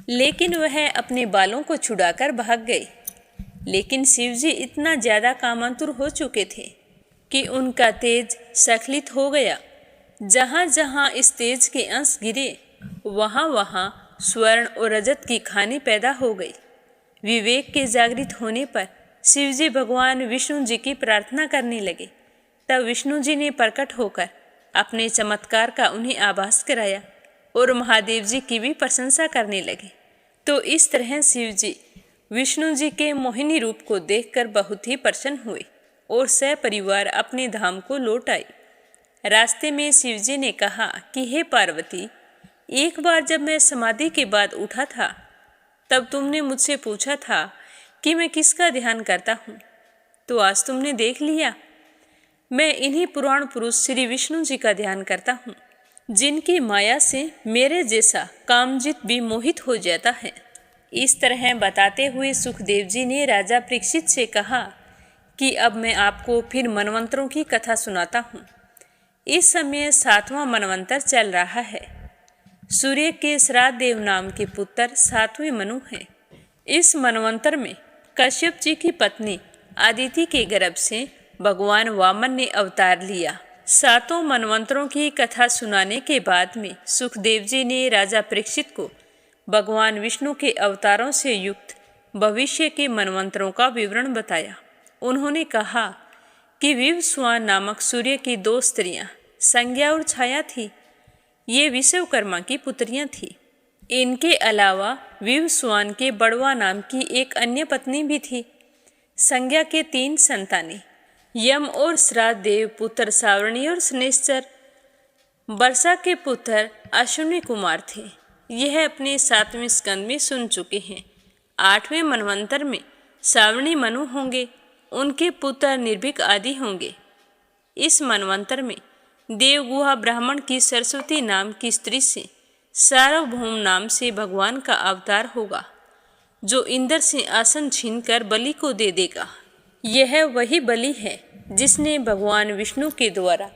लेकिन वह अपने बालों को छुड़ाकर भाग गए। लेकिन शिवजी इतना ज्यादा कामातुर हो चुके थे कि उनका तेज स्खलित हो गया। जहाँ जहाँ इस तेज के अंश गिरे वहाँ वहाँ स्वर्ण और रजत की खानी पैदा हो गई। विवेक के जागृत होने पर शिवजी भगवान विष्णु जी की प्रार्थना करने लगे। तब विष्णु जी ने प्रकट होकर अपने चमत्कार का उन्हें आभास कराया और महादेव जी की भी प्रशंसा करने लगे। तो इस तरह शिवजी विष्णु जी के मोहिनी रूप को देखकर बहुत ही प्रसन्न हुए और सपरिवार अपने धाम को लौट आए। रास्ते में शिवजी ने कहा कि हे पार्वती, एक बार जब मैं समाधि के बाद उठा था तब तुमने मुझसे पूछा था कि मैं किसका ध्यान करता हूँ, तो आज तुमने देख लिया। मैं इन्हीं पुराण पुरुष श्री विष्णु जी का ध्यान करता हूँ, जिनकी माया से मेरे जैसा कामजित भी मोहित हो जाता है। इस तरह बताते हुए सुखदेव जी ने राजा परीक्षित से कहा कि अब मैं आपको फिर मनवंतरों की कथा सुनाता हूँ। इस समय 7वां मनवंतर चल रहा है। सूर्य के श्राद्ध देव नाम के पुत्र 7वें मनु हैं। इस मनवंतर में कश्यप जी की पत्नी अदिति के गर्भ से भगवान वामन ने अवतार लिया। 7 मनवंतरों की कथा सुनाने के बाद में सुखदेव जी ने राजा परीक्षित को भगवान विष्णु के अवतारों से युक्त भविष्य के मनवंतरों का विवरण बताया। उन्होंने कहा कि विवस्वान नामक सूर्य की 2 स्त्रियां संज्ञा और छाया थी। ये विश्वकर्मा की पुत्रियां थी। इनके अलावा विवस्वान के बड़वा नाम की एक अन्य पत्नी भी थी। संज्ञा के 3 संतानें यम और श्राद्ध देव पुत्र सावरणी और शनैश्चर, वर्षा के पुत्र अश्विनी कुमार थे। यह अपने 7वें स्कंद में सुन चुके हैं। 8वें मनवंतर में सावरणी मनु होंगे, उनके पुत्र निर्भीक आदि होंगे। इस मनवंतर में देवगुहा ब्राह्मण की सरस्वती नाम की स्त्री से सार्वभौम नाम से भगवान का अवतार होगा, जो इंद्र से आसन छीनकर बलि को दे देगा। यह वही बलि है जिसने भगवान विष्णु के द्वारा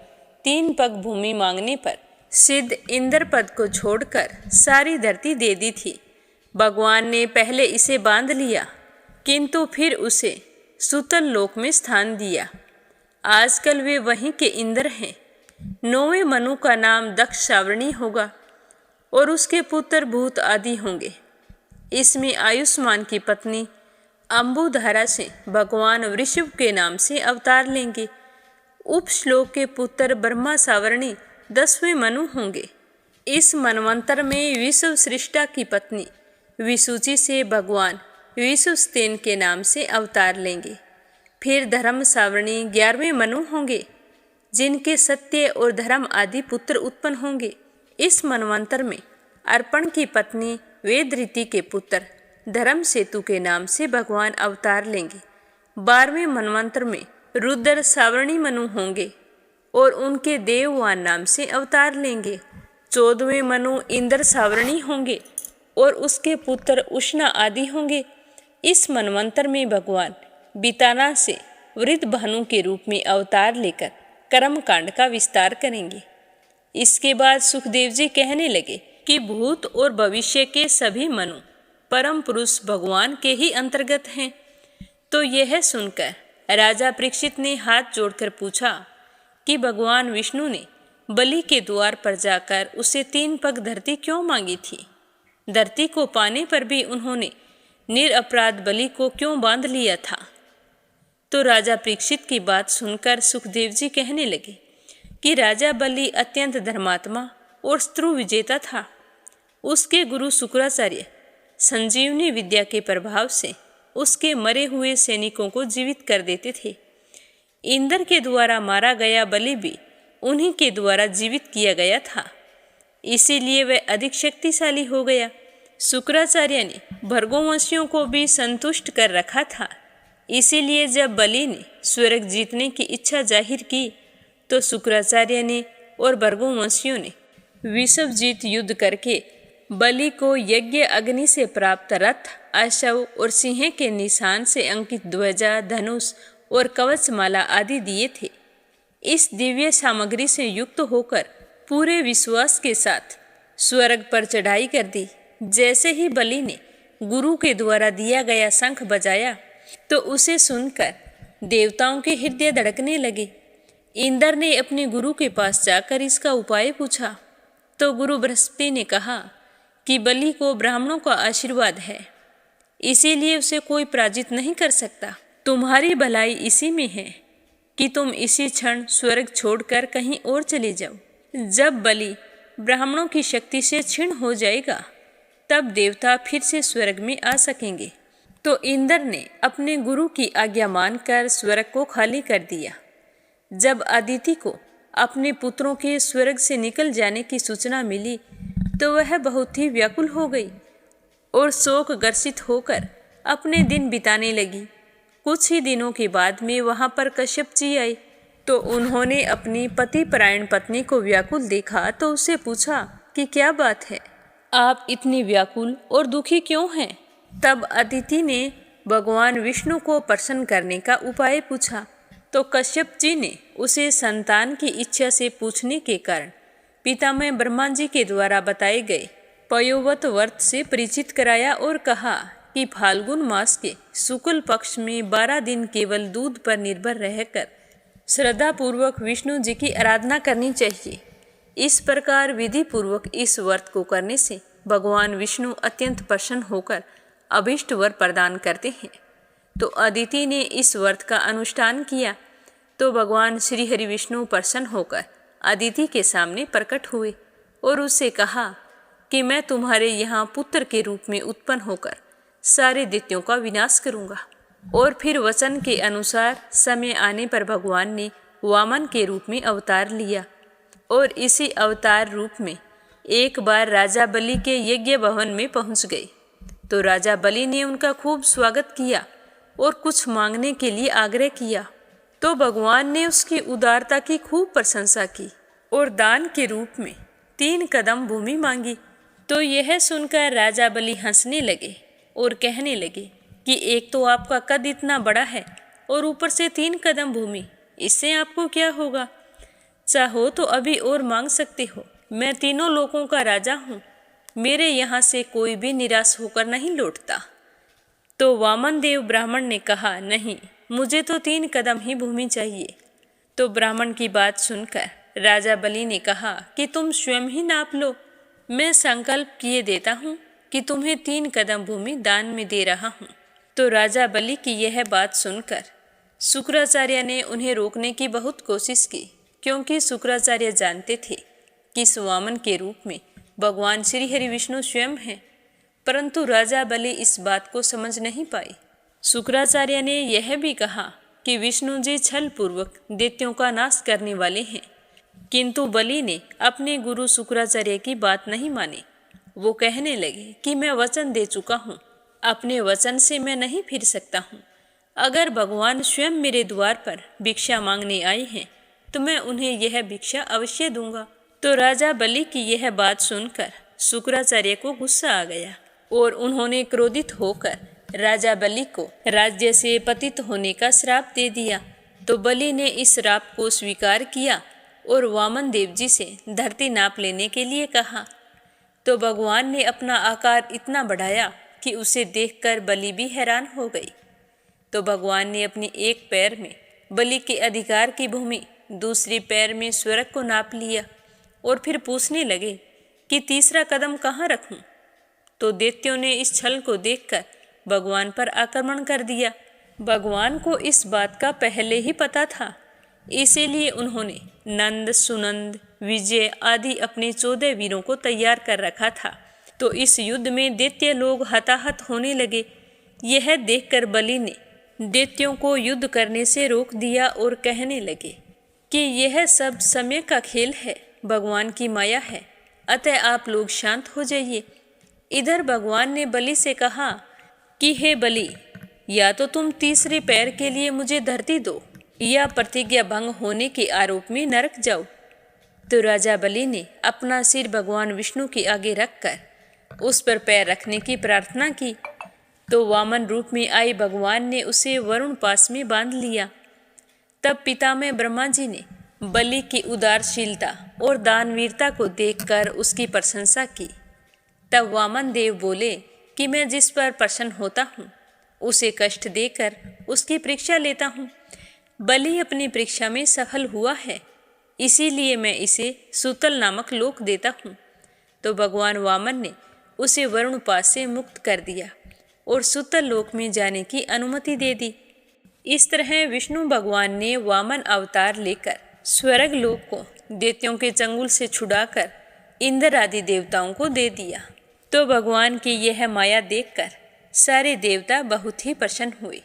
3 पग भूमि मांगने पर सिद्ध इंद्र पद को छोड़कर सारी धरती दे दी थी। भगवान ने पहले इसे बांध लिया, किंतु फिर उसे सुतल लोक में स्थान दिया। आजकल वे वहीं के इंद्र हैं। 9वें मनु का नाम दक्ष सावरणी होगा और उसके पुत्र भूत आदि होंगे। इसमें आयुष्मान की पत्नी अंबुधारा से भगवान वृषभ के नाम से अवतार लेंगे। उपश्लोक के पुत्र ब्रह्मा सावरणी 10वें मनु होंगे। इस मनवंतर में विश्व सृष्टा की पत्नी विसूची से भगवान विश्वस्तेन के नाम से अवतार लेंगे। फिर धर्म सावरणी 11वें मनु होंगे, जिनके सत्य और धर्म आदि पुत्र उत्पन्न होंगे। इस मनवंतर में अर्पण की पत्नी वेदऋति के पुत्र धर्म सेतु के नाम से भगवान अवतार लेंगे। 12वें मनवंतर में रुद्र सावरणी मनु होंगे और उनके देववान नाम से अवतार लेंगे। 14वें मनु इंद्र सावरणी होंगे और उसके पुत्र उष्णा आदि होंगे। इस मनवंतर में भगवान बीताना से वृद्ध भानु के रूप में अवतार लेकर कर्म कांड का विस्तार करेंगे। इसके बाद सुखदेव जी कहने लगे कि भूत और भविष्य के सभी मनु परम पुरुष भगवान के ही अंतर्गत हैं। तो यह सुनकर राजा परीक्षित ने हाथ जोड़कर पूछा कि भगवान विष्णु ने बलि के द्वार पर जाकर उसे 3 पग धरती क्यों मांगी थी? धरती को पाने पर भी उन्होंने निरपराध बलि को क्यों बांध लिया था? तो राजा परीक्षित की बात सुनकर सुखदेव जी कहने लगे कि राजा बलि अत्यंत धर्मात्मा और शत्रु विजेता था। उसके गुरु शुक्राचार्य संजीवनी विद्या के प्रभाव से उसके मरे हुए सैनिकों को जीवित कर देते थे। इंद्र के द्वारा मारा गया बलि भी उन्हीं के द्वारा जीवित किया गया था, इसीलिए वह अधिक शक्तिशाली हो गया। शुक्राचार्य ने भर्गोवंशियों को भी संतुष्ट कर रखा था, इसीलिए जब बलि ने स्वर्ग जीतने की इच्छा जाहिर की तो शुक्राचार्य ने और भर्गोवंशियों ने विषव जीत युद्ध करके बलि को यज्ञ अग्नि से प्राप्त रथ, अश्व और सिंह के निशान से अंकित ध्वजा, धनुष और कवचमाला आदि दिए थे। इस दिव्य सामग्री से युक्त होकर पूरे विश्वास के साथ स्वर्ग पर चढ़ाई कर दी। जैसे ही बलि ने गुरु के द्वारा दिया गया शंख बजाया तो उसे सुनकर देवताओं के हृदय धड़कने लगे। इंद्र ने अपने गुरु के पास जाकर इसका उपाय पूछा तो गुरु बृहस्पति ने कहा कि बलि को ब्राह्मणों का आशीर्वाद है, इसीलिए उसे कोई पराजित नहीं कर सकता। तुम्हारी भलाई इसी में है कि तुम इसी क्षण स्वर्ग छोड़कर कहीं और चले जाओ। जब बलि ब्राह्मणों की शक्ति से क्षीण हो जाएगा तब देवता फिर से स्वर्ग में आ सकेंगे। तो इंद्र ने अपने गुरु की आज्ञा मानकर स्वर्ग को खाली कर दिया। जब अदिति को अपने पुत्रों के स्वर्ग से निकल जाने की सूचना मिली तो वह बहुत ही व्याकुल हो गई और शोक ग्रसित होकर अपने दिन बिताने लगी। कुछ ही दिनों के बाद में वहां पर कश्यप जी आए तो उन्होंने अपनी पतिपरायण पत्नी को व्याकुल देखा तो उससे पूछा कि क्या बात है, आप इतनी व्याकुल और दुखी क्यों हैं? तब अदिति ने भगवान विष्णु को प्रसन्न करने का उपाय पूछा तो कश्यप जी ने उसे संतान की इच्छा से पूछने के कारण पितामह ब्रह्मा जी के द्वारा बताए गए पयोवत व्रत से परिचित कराया और कहा कि फाल्गुन मास के शुक्ल पक्ष में 12 दिन केवल दूध पर निर्भर रहकर श्रद्धा पूर्वक विष्णु जी की आराधना करनी चाहिए। इस प्रकार विधि पूर्वक इस व्रत को करने से भगवान विष्णु अत्यंत प्रसन्न होकर अभीष्ट वर प्रदान करते हैं। तो अदिति ने इस व्रत का अनुष्ठान किया तो भगवान श्री हरि विष्णु प्रसन्न होकर अदिति के सामने प्रकट हुए और उससे कहा कि मैं तुम्हारे यहाँ पुत्र के रूप में उत्पन्न होकर सारे दैत्यों का विनाश करूँगा। और फिर वचन के अनुसार समय आने पर भगवान ने वामन के रूप में अवतार लिया और इसी अवतार रूप में एक बार राजा बलि के यज्ञ भवन में पहुँच गए। तो राजा बलि ने उनका खूब स्वागत किया और कुछ मांगने के लिए आग्रह किया। तो भगवान ने उसकी उदारता की खूब प्रशंसा की और दान के रूप में 3 कदम भूमि मांगी। तो यह सुनकर राजा बलि हंसने लगे और कहने लगे कि एक तो आपका कद इतना बड़ा है और ऊपर से 3 कदम भूमि, इससे आपको क्या होगा? चाहो तो अभी और मांग सकते हो। मैं तीनों लोगों का राजा हूँ, मेरे यहाँ से कोई भी निराश होकर नहीं लौटता। तो वामन देव ब्राह्मण ने कहा, नहीं, मुझे तो 3 कदम ही भूमि चाहिए। तो ब्राह्मण की बात सुनकर राजा बलि ने कहा कि तुम स्वयं ही नाप लो, मैं संकल्प किए देता हूँ कि तुम्हें 3 कदम भूमि दान में दे रहा हूँ। तो राजा बलि की यह बात सुनकर शुक्राचार्य ने उन्हें रोकने की बहुत कोशिश की, क्योंकि शुक्राचार्य जानते थे कि इस वामन के रूप में भगवान श्री हरि विष्णु स्वयं हैं। परंतु राजा बलि इस बात को समझ नहीं पाए। शुक्राचार्य ने यह भी कहा कि विष्णु जी छल पूर्वक दैत्यों का नाश करने वाले हैं, किंतु बलि ने अपने गुरु शुक्राचार्य की बात नहीं मानी। वो कहने लगे कि मैं वचन दे चुका हूँ, अपने वचन से मैं नहीं फिर सकता हूँ। अगर भगवान स्वयं मेरे द्वार पर भिक्षा मांगने आए हैं तो मैं उन्हें यह भिक्षा अवश्य दूंगा। तो राजा बलि की यह बात सुनकर शुक्राचार्य को गुस्सा आ गया और उन्होंने क्रोधित होकर राजा बलि को राज्य से पतित होने का श्राप दे दिया। तो बलि ने इस श्राप को स्वीकार किया और वामन देव जी से धरती नाप लेने के लिए कहा। तो भगवान ने अपना आकार इतना बढ़ाया कि उसे देखकर बलि भी हैरान हो गई। तो भगवान ने अपने एक पैर में बलि के अधिकार की भूमि, दूसरे पैर में स्वर्ग को नाप लिया और फिर पूछने लगे कि तीसरा कदम कहाँ रखूं? तो दैत्यों ने इस छल को देखकर भगवान पर आक्रमण कर दिया। भगवान को इस बात का पहले ही पता था, इसीलिए उन्होंने नंद, सुनंद, विजय आदि अपने 14 वीरों को तैयार कर रखा था। तो इस युद्ध में दैत्य लोग हताहत होने लगे। यह देखकर बलि ने दैत्यों को युद्ध करने से रोक दिया और कहने लगे कि यह सब समय का खेल है, भगवान की माया है, अतः आप लोग शांत हो जाइए। इधर भगवान ने बलि से कहा कि हे बलि, या तो तुम तीसरे पैर के लिए मुझे धरती दो या प्रतिज्ञा भंग होने के आरोप में नरक जाओ। तो राजा बलि ने अपना सिर भगवान विष्णु के आगे रखकर उस पर पैर रखने की प्रार्थना की। तो वामन रूप में आए भगवान ने उसे वरुण पास में बांध लिया। तब पितामह ब्रह्मा जी ने बलि की उदारशीलता और दानवीरता को देखकर उसकी प्रशंसा की। तब वामन देव बोले कि मैं जिस पर प्रसन्न होता हूँ उसे कष्ट देकर उसकी परीक्षा लेता हूँ। बलि अपनी परीक्षा में सफल हुआ है, इसीलिए मैं इसे सूतल नामक लोक देता हूँ। तो भगवान वामन ने उसे वरुण पास से मुक्त कर दिया और सूतल लोक में जाने की अनुमति दे दी। इस तरह विष्णु भगवान ने वामन अवतार लेकर स्वर्ग लोक को दैत्यों के चंगुल से छुड़ाकर इंद्र आदि देवताओं को दे दिया। तो भगवान की यह माया देखकर सारे देवता बहुत ही प्रसन्न हुए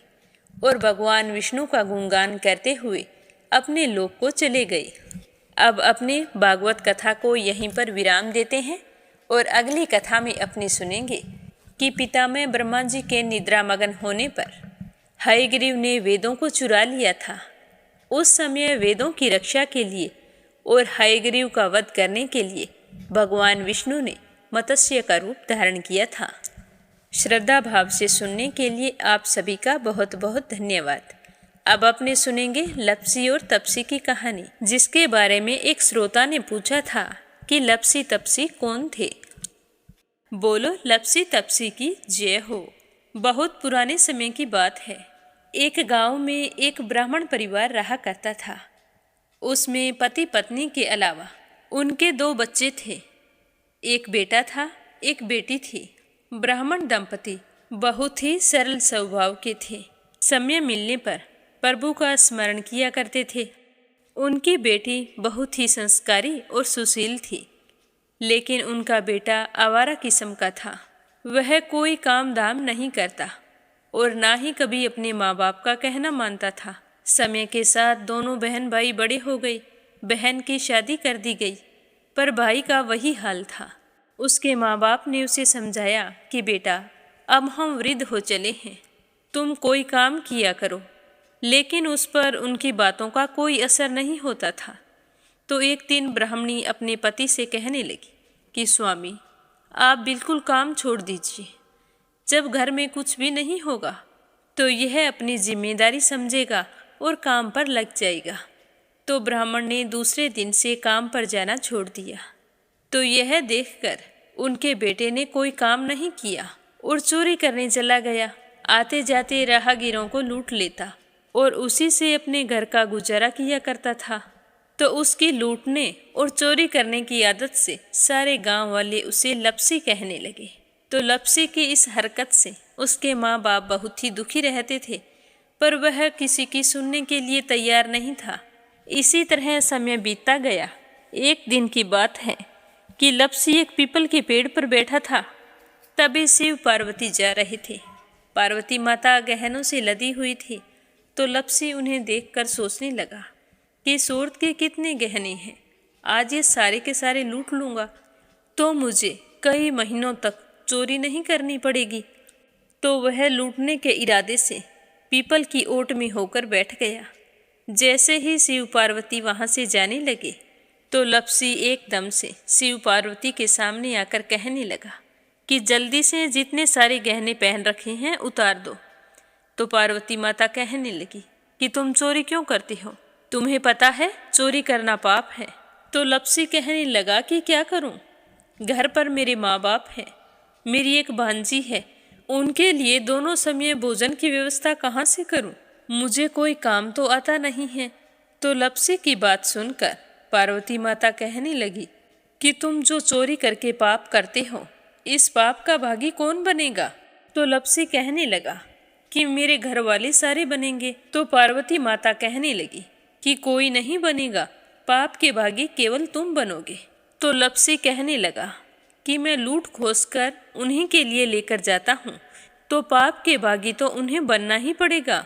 और भगवान विष्णु का गुणगान करते हुए अपने लोक को चले गए। अब अपने भागवत कथा को यहीं पर विराम देते हैं और अगली कथा में अपने सुनेंगे कि पितामह ब्रह्मा जी के निद्रामग्न होने पर हयग्रीव ने वेदों को चुरा लिया था। उस समय वेदों की रक्षा के लिए और हयग्रीव का वध करने के लिए भगवान विष्णु ने मत्स्य का रूप धारण किया था। श्रद्धा भाव से सुनने के लिए आप सभी का बहुत बहुत धन्यवाद। अब अपने सुनेंगे लप्सी और तपसी की कहानी, जिसके बारे में एक श्रोता ने पूछा था कि लप्सी तपसी कौन थे। बोलो लप्सी तपसी की जय हो। बहुत पुराने समय की बात है। एक गांव में एक ब्राह्मण परिवार रहा करता था। उसमें पति पत्नी के अलावा उनके 2 बच्चे थे। एक बेटा था, एक बेटी थी। ब्राह्मण दंपति बहुत ही सरल स्वभाव के थे। समय मिलने पर प्रभु का स्मरण किया करते थे। उनकी बेटी बहुत ही संस्कारी और सुशील थी, लेकिन उनका बेटा आवारा किस्म का था। वह कोई काम धाम नहीं करता और ना ही कभी अपने माँ बाप का कहना मानता था। समय के साथ दोनों बहन भाई बड़े हो गए। बहन की शादी कर दी गई, पर भाई का वही हाल था। उसके माँ बाप ने उसे समझाया कि बेटा, अब हम वृद्ध हो चले हैं, तुम कोई काम किया करो। लेकिन उस पर उनकी बातों का कोई असर नहीं होता था। तो एक दिन ब्राह्मणी अपने पति से कहने लगी कि स्वामी, आप बिल्कुल काम छोड़ दीजिए। जब घर में कुछ भी नहीं होगा तो यह अपनी जिम्मेदारी समझेगा और काम पर लग जाएगा। तो ब्राह्मण ने दूसरे दिन से काम पर जाना छोड़ दिया। तो यह देखकर उनके बेटे ने कोई काम नहीं किया और चोरी करने चला गया। आते जाते राहगीरों को लूट लेता और उसी से अपने घर का गुजारा किया करता था। तो उसकी लूटने और चोरी करने की आदत से सारे गांव वाले उसे लप्सी कहने लगे। तो लप्सी की इस हरकत से उसके माँ बाप बहुत ही दुखी रहते थे, पर वह किसी की सुनने के लिए तैयार नहीं था। इसी तरह समय बीतता गया। एक दिन की बात है कि लप्सी एक पीपल के पेड़ पर बैठा था। तभी शिव पार्वती जा रहे थे। पार्वती माता गहनों से लदी हुई थी। तो लप्सी उन्हें देखकर सोचने लगा कि सूरत के कितने गहने हैं, आज ये सारे के सारे लूट लूँगा तो मुझे कई महीनों तक चोरी नहीं करनी पड़ेगी। तो वह लूटने के इरादे से पीपल की ओट में होकर बैठ गया। जैसे ही शिव पार्वती वहाँ से जाने लगे तो लप्सी एकदम से शिव पार्वती के सामने आकर कहने लगा कि जल्दी से जितने सारे गहने पहन रखे हैं उतार दो। तो पार्वती माता कहने लगी कि तुम चोरी क्यों करती हो, तुम्हें पता है चोरी करना पाप है। तो लप्सी कहने लगा कि क्या करूं, घर पर मेरे माँ बाप हैं, मेरी एक भांजी है, उनके लिए दोनों समय भोजन की व्यवस्था कहाँ से करूं, मुझे कोई काम तो आता नहीं है। तो लप्सी की बात सुनकर पार्वती माता कहने लगी कि तुम जो चोरी करके पाप करते हो, इस पाप का भागी कौन बनेगा। तो लप्सी कहने लगा कि मेरे घर वाले सारे बनेंगे। तो पार्वती माता कहने लगी कि कोई नहीं बनेगा, पाप के भागी केवल तुम बनोगे। तो लप्सी कहने लगा कि मैं लूट खोस कर उन्हीं के लिए लेकर जाता हूँ, तो पाप के भागी तो उन्हें बनना ही पड़ेगा।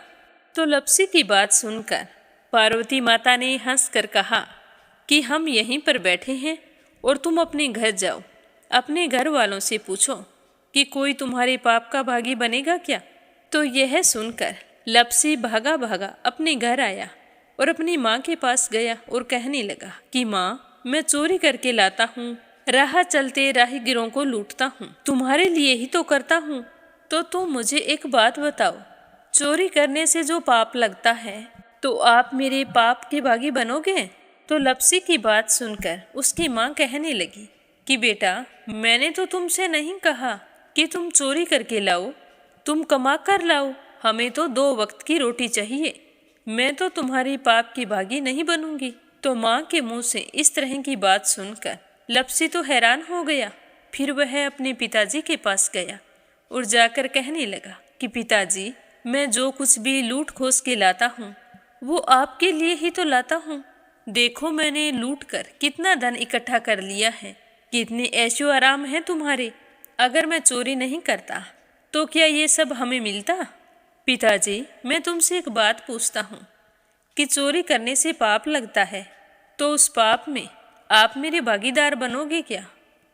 तो लप्सी की बात सुनकर पार्वती माता ने हंसकर कहा कि हम यहीं पर बैठे हैं और तुम अपने घर जाओ, अपने घर वालों से पूछो कि कोई तुम्हारे पाप का भागी बनेगा क्या। तो यह सुनकर लप्सी भागा भागा अपने घर आया और अपनी माँ के पास गया और कहने लगा कि माँ, मैं चोरी करके लाता हूँ, राह चलते राहगीरों को लूटता हूँ, तुम्हारे लिए ही तो करता हूँ। तो तुम मुझे एक बात बताओ, चोरी करने से जो पाप लगता है तो आप मेरे पाप के भागी बनोगे। तो लप्सी की बात सुनकर उसकी माँ कहने लगी कि बेटा, मैंने तो तुमसे नहीं कहा कि तुम चोरी करके लाओ, तुम कमा कर लाओ, हमें तो 2 वक्त की रोटी चाहिए, मैं तो तुम्हारी पाप की भागी नहीं बनूंगी। तो माँ के मुंह से इस तरह की बात सुनकर लप्सी तो हैरान हो गया। फिर वह अपने पिताजी के पास गया और जाकर कहने लगा कि पिताजी, मैं जो कुछ भी लूट खोस के लाता हूँ वो आपके लिए ही तो लाता हूँ। देखो मैंने लूट कर कितना धन इकट्ठा कर लिया है, कितने ऐशो आराम है तुम्हारे। अगर मैं चोरी नहीं करता तो क्या ये सब हमें मिलता। पिताजी, मैं तुमसे एक बात पूछता हूँ कि चोरी करने से पाप लगता है, तो उस पाप में आप मेरे भागीदार बनोगे क्या।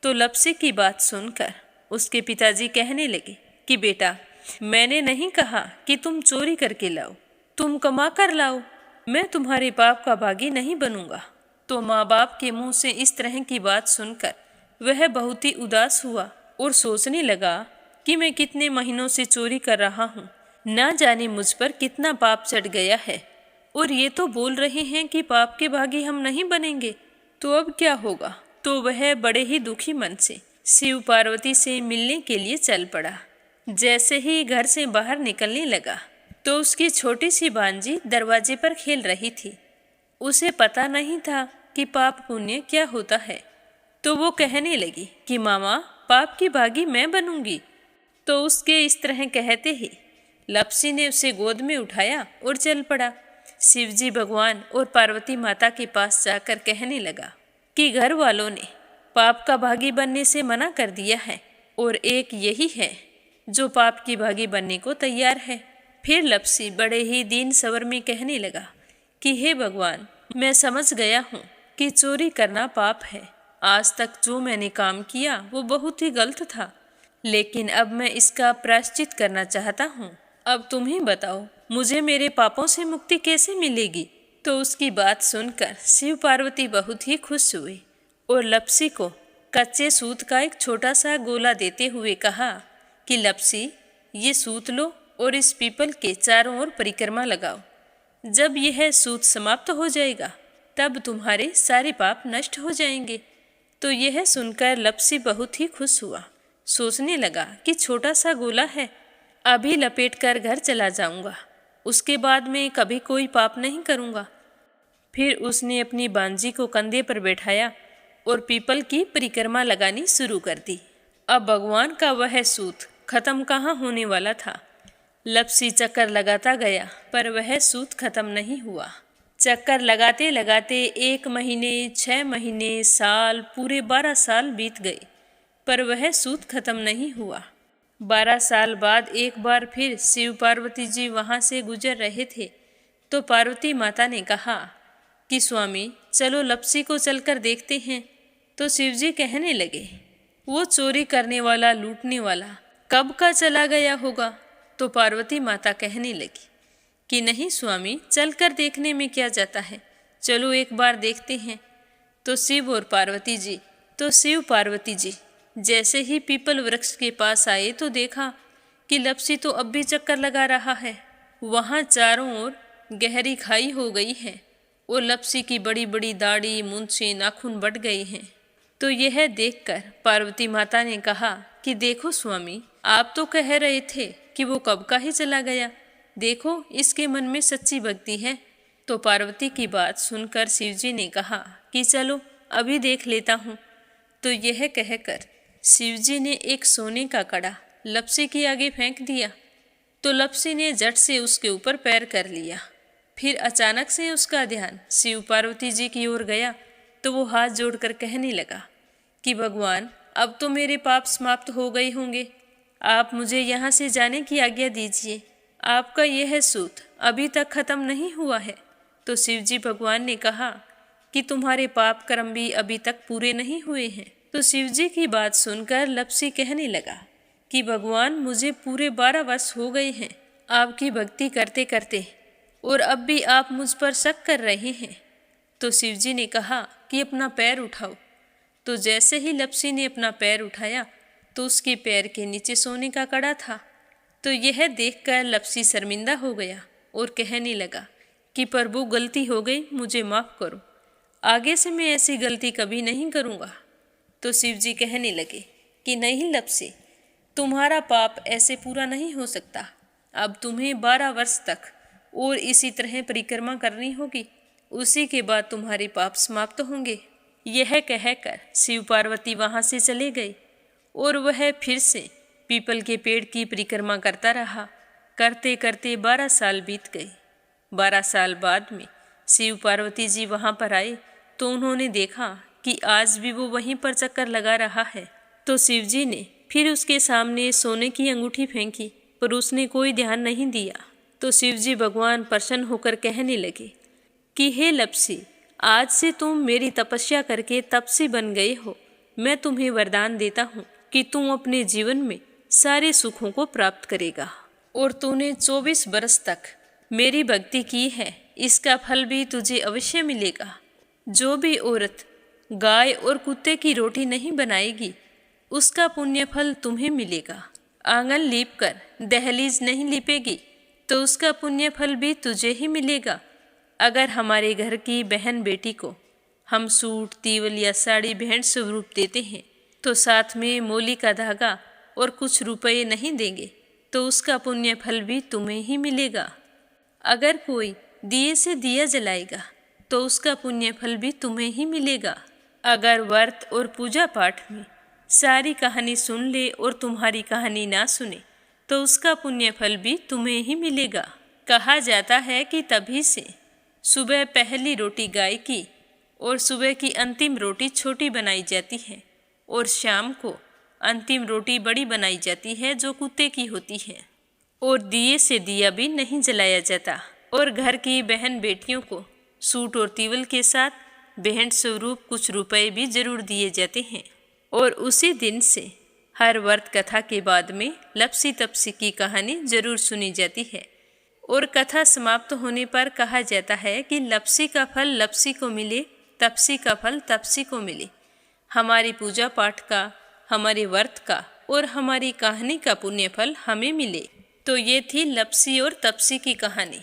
तो लप्सी की बात सुनकर उसके पिताजी कहने लगे कि बेटा, मैंने नहीं कहा कि तुम चोरी करके लाओ, तुम कमा कर लाओ, मैं तुम्हारे पाप का भागी नहीं बनूंगा। तो माँ बाप के मुंह से इस तरह की बात सुनकर वह बहुत ही उदास हुआ और सोचने लगा कि मैं कितने महीनों से चोरी कर रहा हूँ। ना जाने मुझ पर कितना पाप चढ़ गया है, और ये तो बोल रहे हैं कि पाप के भागी हम नहीं बनेंगे, तो अब क्या होगा। तो वह बड़े ही दुखी मन से शिव पार्वती से मिलने के लिए चल पड़ा। जैसे ही घर से बाहर निकलने लगा तो उसकी छोटी सी भांजी दरवाजे पर खेल रही थी। उसे पता नहीं था कि पाप पुण्य क्या होता है, तो वो कहने लगी कि मामा, पाप की भागी मैं बनूंगी। तो उसके इस तरह कहते ही लपसी ने उसे गोद में उठाया और चल पड़ा। शिवजी भगवान और पार्वती माता के पास जाकर कहने लगा कि घर वालों ने पाप का भागी बनने से मना कर दिया है, और एक यही है जो पाप की भागी बनने को तैयार है। फिर लपसी बड़े ही दीन स्वर में कहने लगा कि हे भगवान, मैं समझ गया हूँ कि चोरी करना पाप है। आज तक जो मैंने काम किया वो बहुत ही गलत था, लेकिन अब मैं इसका प्रायश्चित करना चाहता हूँ। अब तुम ही बताओ, मुझे मेरे पापों से मुक्ति कैसे मिलेगी। तो उसकी बात सुनकर शिव पार्वती बहुत ही खुश हुए और लपसी को कच्चे सूत का एक छोटा सा गोला देते हुए कहा कि लपसी, ये सूत लो और इस पीपल के चारों ओर परिक्रमा लगाओ। जब यह सूत समाप्त हो जाएगा तब तुम्हारे सारे पाप नष्ट हो जाएंगे। तो यह सुनकर लपसी बहुत ही खुश हुआ। सोचने लगा कि छोटा सा गोला है, अभी लपेट कर घर चला जाऊंगा, उसके बाद में कभी कोई पाप नहीं करूंगा। फिर उसने अपनी बांजी को कंधे पर बैठाया और पीपल की परिक्रमा लगानी शुरू कर दी। अब भगवान का वह सूत खत्म कहाँ होने वाला था। लपसी चक्कर लगाता गया पर वह सूत खत्म नहीं हुआ। चक्कर लगाते लगाते 1 महीने, 6 महीने, साल, पूरे 12 साल बीत गए, पर वह सूत खत्म नहीं हुआ। 12 साल बाद एक बार फिर शिव पार्वती जी वहाँ से गुजर रहे थे, तो पार्वती माता ने कहा कि स्वामी, चलो लपसी को चलकर देखते हैं। तो शिवजी कहने लगे, वो चोरी करने वाला, लूटने वाला कब का चला गया होगा। तो पार्वती माता कहने लगी कि नहीं स्वामी, चलकर देखने में क्या जाता है, चलो एक बार देखते हैं। तो शिव पार्वती जी जैसे ही पीपल वृक्ष के पास आए तो देखा कि लपसी तो अब भी चक्कर लगा रहा है। वहाँ चारों ओर गहरी खाई हो गई है और लपसी की बड़ी बड़ी दाढ़ी, मूंछें, नाखून बढ़ गए हैं। तो यह देखकर पार्वती माता ने कहा कि देखो स्वामी, आप तो कह रहे थे कि वो कब का ही चला गया, देखो इसके मन में सच्ची भक्ति है। तो पार्वती की बात सुनकर शिवजी ने कहा कि चलो अभी देख लेता हूँ। तो यह कहकर शिवजी ने एक सोने का कड़ा लपसी के आगे फेंक दिया। तो लपसी ने झट से उसके ऊपर पैर कर लिया। फिर अचानक से उसका ध्यान शिव पार्वती जी की ओर गया, तो वो हाथ जोड़कर कहने लगा कि भगवान, अब तो मेरे पाप समाप्त हो गए होंगे, आप मुझे यहाँ से जाने की आज्ञा दीजिए। आपका यह सूत अभी तक खत्म नहीं हुआ है। तो शिवजी भगवान ने कहा कि तुम्हारे पाप कर्म भी अभी तक पूरे नहीं हुए हैं। तो शिवजी की बात सुनकर लपसी कहने लगा कि भगवान, मुझे पूरे 12 वर्ष हो गए हैं आपकी भक्ति करते करते, और अब भी आप मुझ पर शक कर रहे हैं। तो शिवजी ने कहा कि अपना पैर उठाओ। तो जैसे ही लपसी ने अपना पैर उठाया तो उसके पैर के नीचे सोने का कड़ा था। तो यह देखकर लपसी शर्मिंदा हो गया और कहने लगा कि प्रभु, गलती हो गई, मुझे माफ़ करो, आगे से मैं ऐसी गलती कभी नहीं करूँगा। तो शिवजी कहने लगे कि नहीं लपसी, तुम्हारा पाप ऐसे पूरा नहीं हो सकता। अब तुम्हें 12 वर्ष तक और इसी तरह परिक्रमा करनी होगी, उसी के बाद तुम्हारे पाप समाप्त होंगे। यह कहकर शिव पार्वती वहाँ से चले गए और वह फिर से पीपल के पेड़ की परिक्रमा करता रहा। करते करते 12 साल बीत गए। 12 साल बाद में शिव पार्वती जी वहाँ पर आए तो उन्होंने देखा कि आज भी वो वहीं पर चक्कर लगा रहा है। तो शिवजी ने फिर उसके सामने सोने की अंगूठी फेंकी, पर उसने कोई ध्यान नहीं दिया। तो शिवजी भगवान प्रसन्न होकर कहने लगे कि हे लपसी, आज से तुम मेरी तपस्या करके तपसी बन गए हो। मैं तुम्हें वरदान देता हूँ कि तुम अपने जीवन में सारे सुखों को प्राप्त करेगा, और तूने 24 बरस तक मेरी भक्ति की है, इसका फल भी तुझे अवश्य मिलेगा। जो भी औरत गाय और कुत्ते की रोटी नहीं बनाएगी, उसका पुण्य फल तुम्हें मिलेगा। आंगन लीप कर दहलीज नहीं लीपेगी तो उसका पुण्य फल भी तुझे ही मिलेगा। अगर हमारे घर की बहन बेटी को हम सूट, तीवल या साड़ी भेंट स्वरूप देते हैं तो साथ में मोली का धागा और कुछ रुपये नहीं देंगे तो उसका पुण्य फल भी तुम्हें ही मिलेगा। अगर कोई दिए से दिया जलाएगा तो उसका पुण्य फल भी तुम्हें ही मिलेगा। अगर व्रत और पूजा पाठ में सारी कहानी सुन ले और तुम्हारी कहानी ना सुने तो उसका पुण्य फल भी तुम्हें ही मिलेगा। कहा जाता है कि तभी से सुबह पहली रोटी गाय की और सुबह की अंतिम रोटी छोटी बनाई जाती है और शाम को अंतिम रोटी बड़ी बनाई जाती है जो कुत्ते की होती है। और दिए से दिया भी नहीं जलाया जाता और घर की बहन बेटियों को सूट और तीवल के साथ भेंट स्वरूप कुछ रुपए भी जरूर दिए जाते हैं। और उसी दिन से हर व्रत कथा के बाद में लपसी तपसी की कहानी जरूर सुनी जाती है और कथा समाप्त होने पर कहा जाता है कि लपसी का फल लपसी को मिले, तपसी का फल तपसी को मिले। हमारी पूजा पाठ का, हमारे व्रत का और हमारी कहानी का पुण्य फल हमें मिले। तो ये थी लपसी और तपसी की कहानी।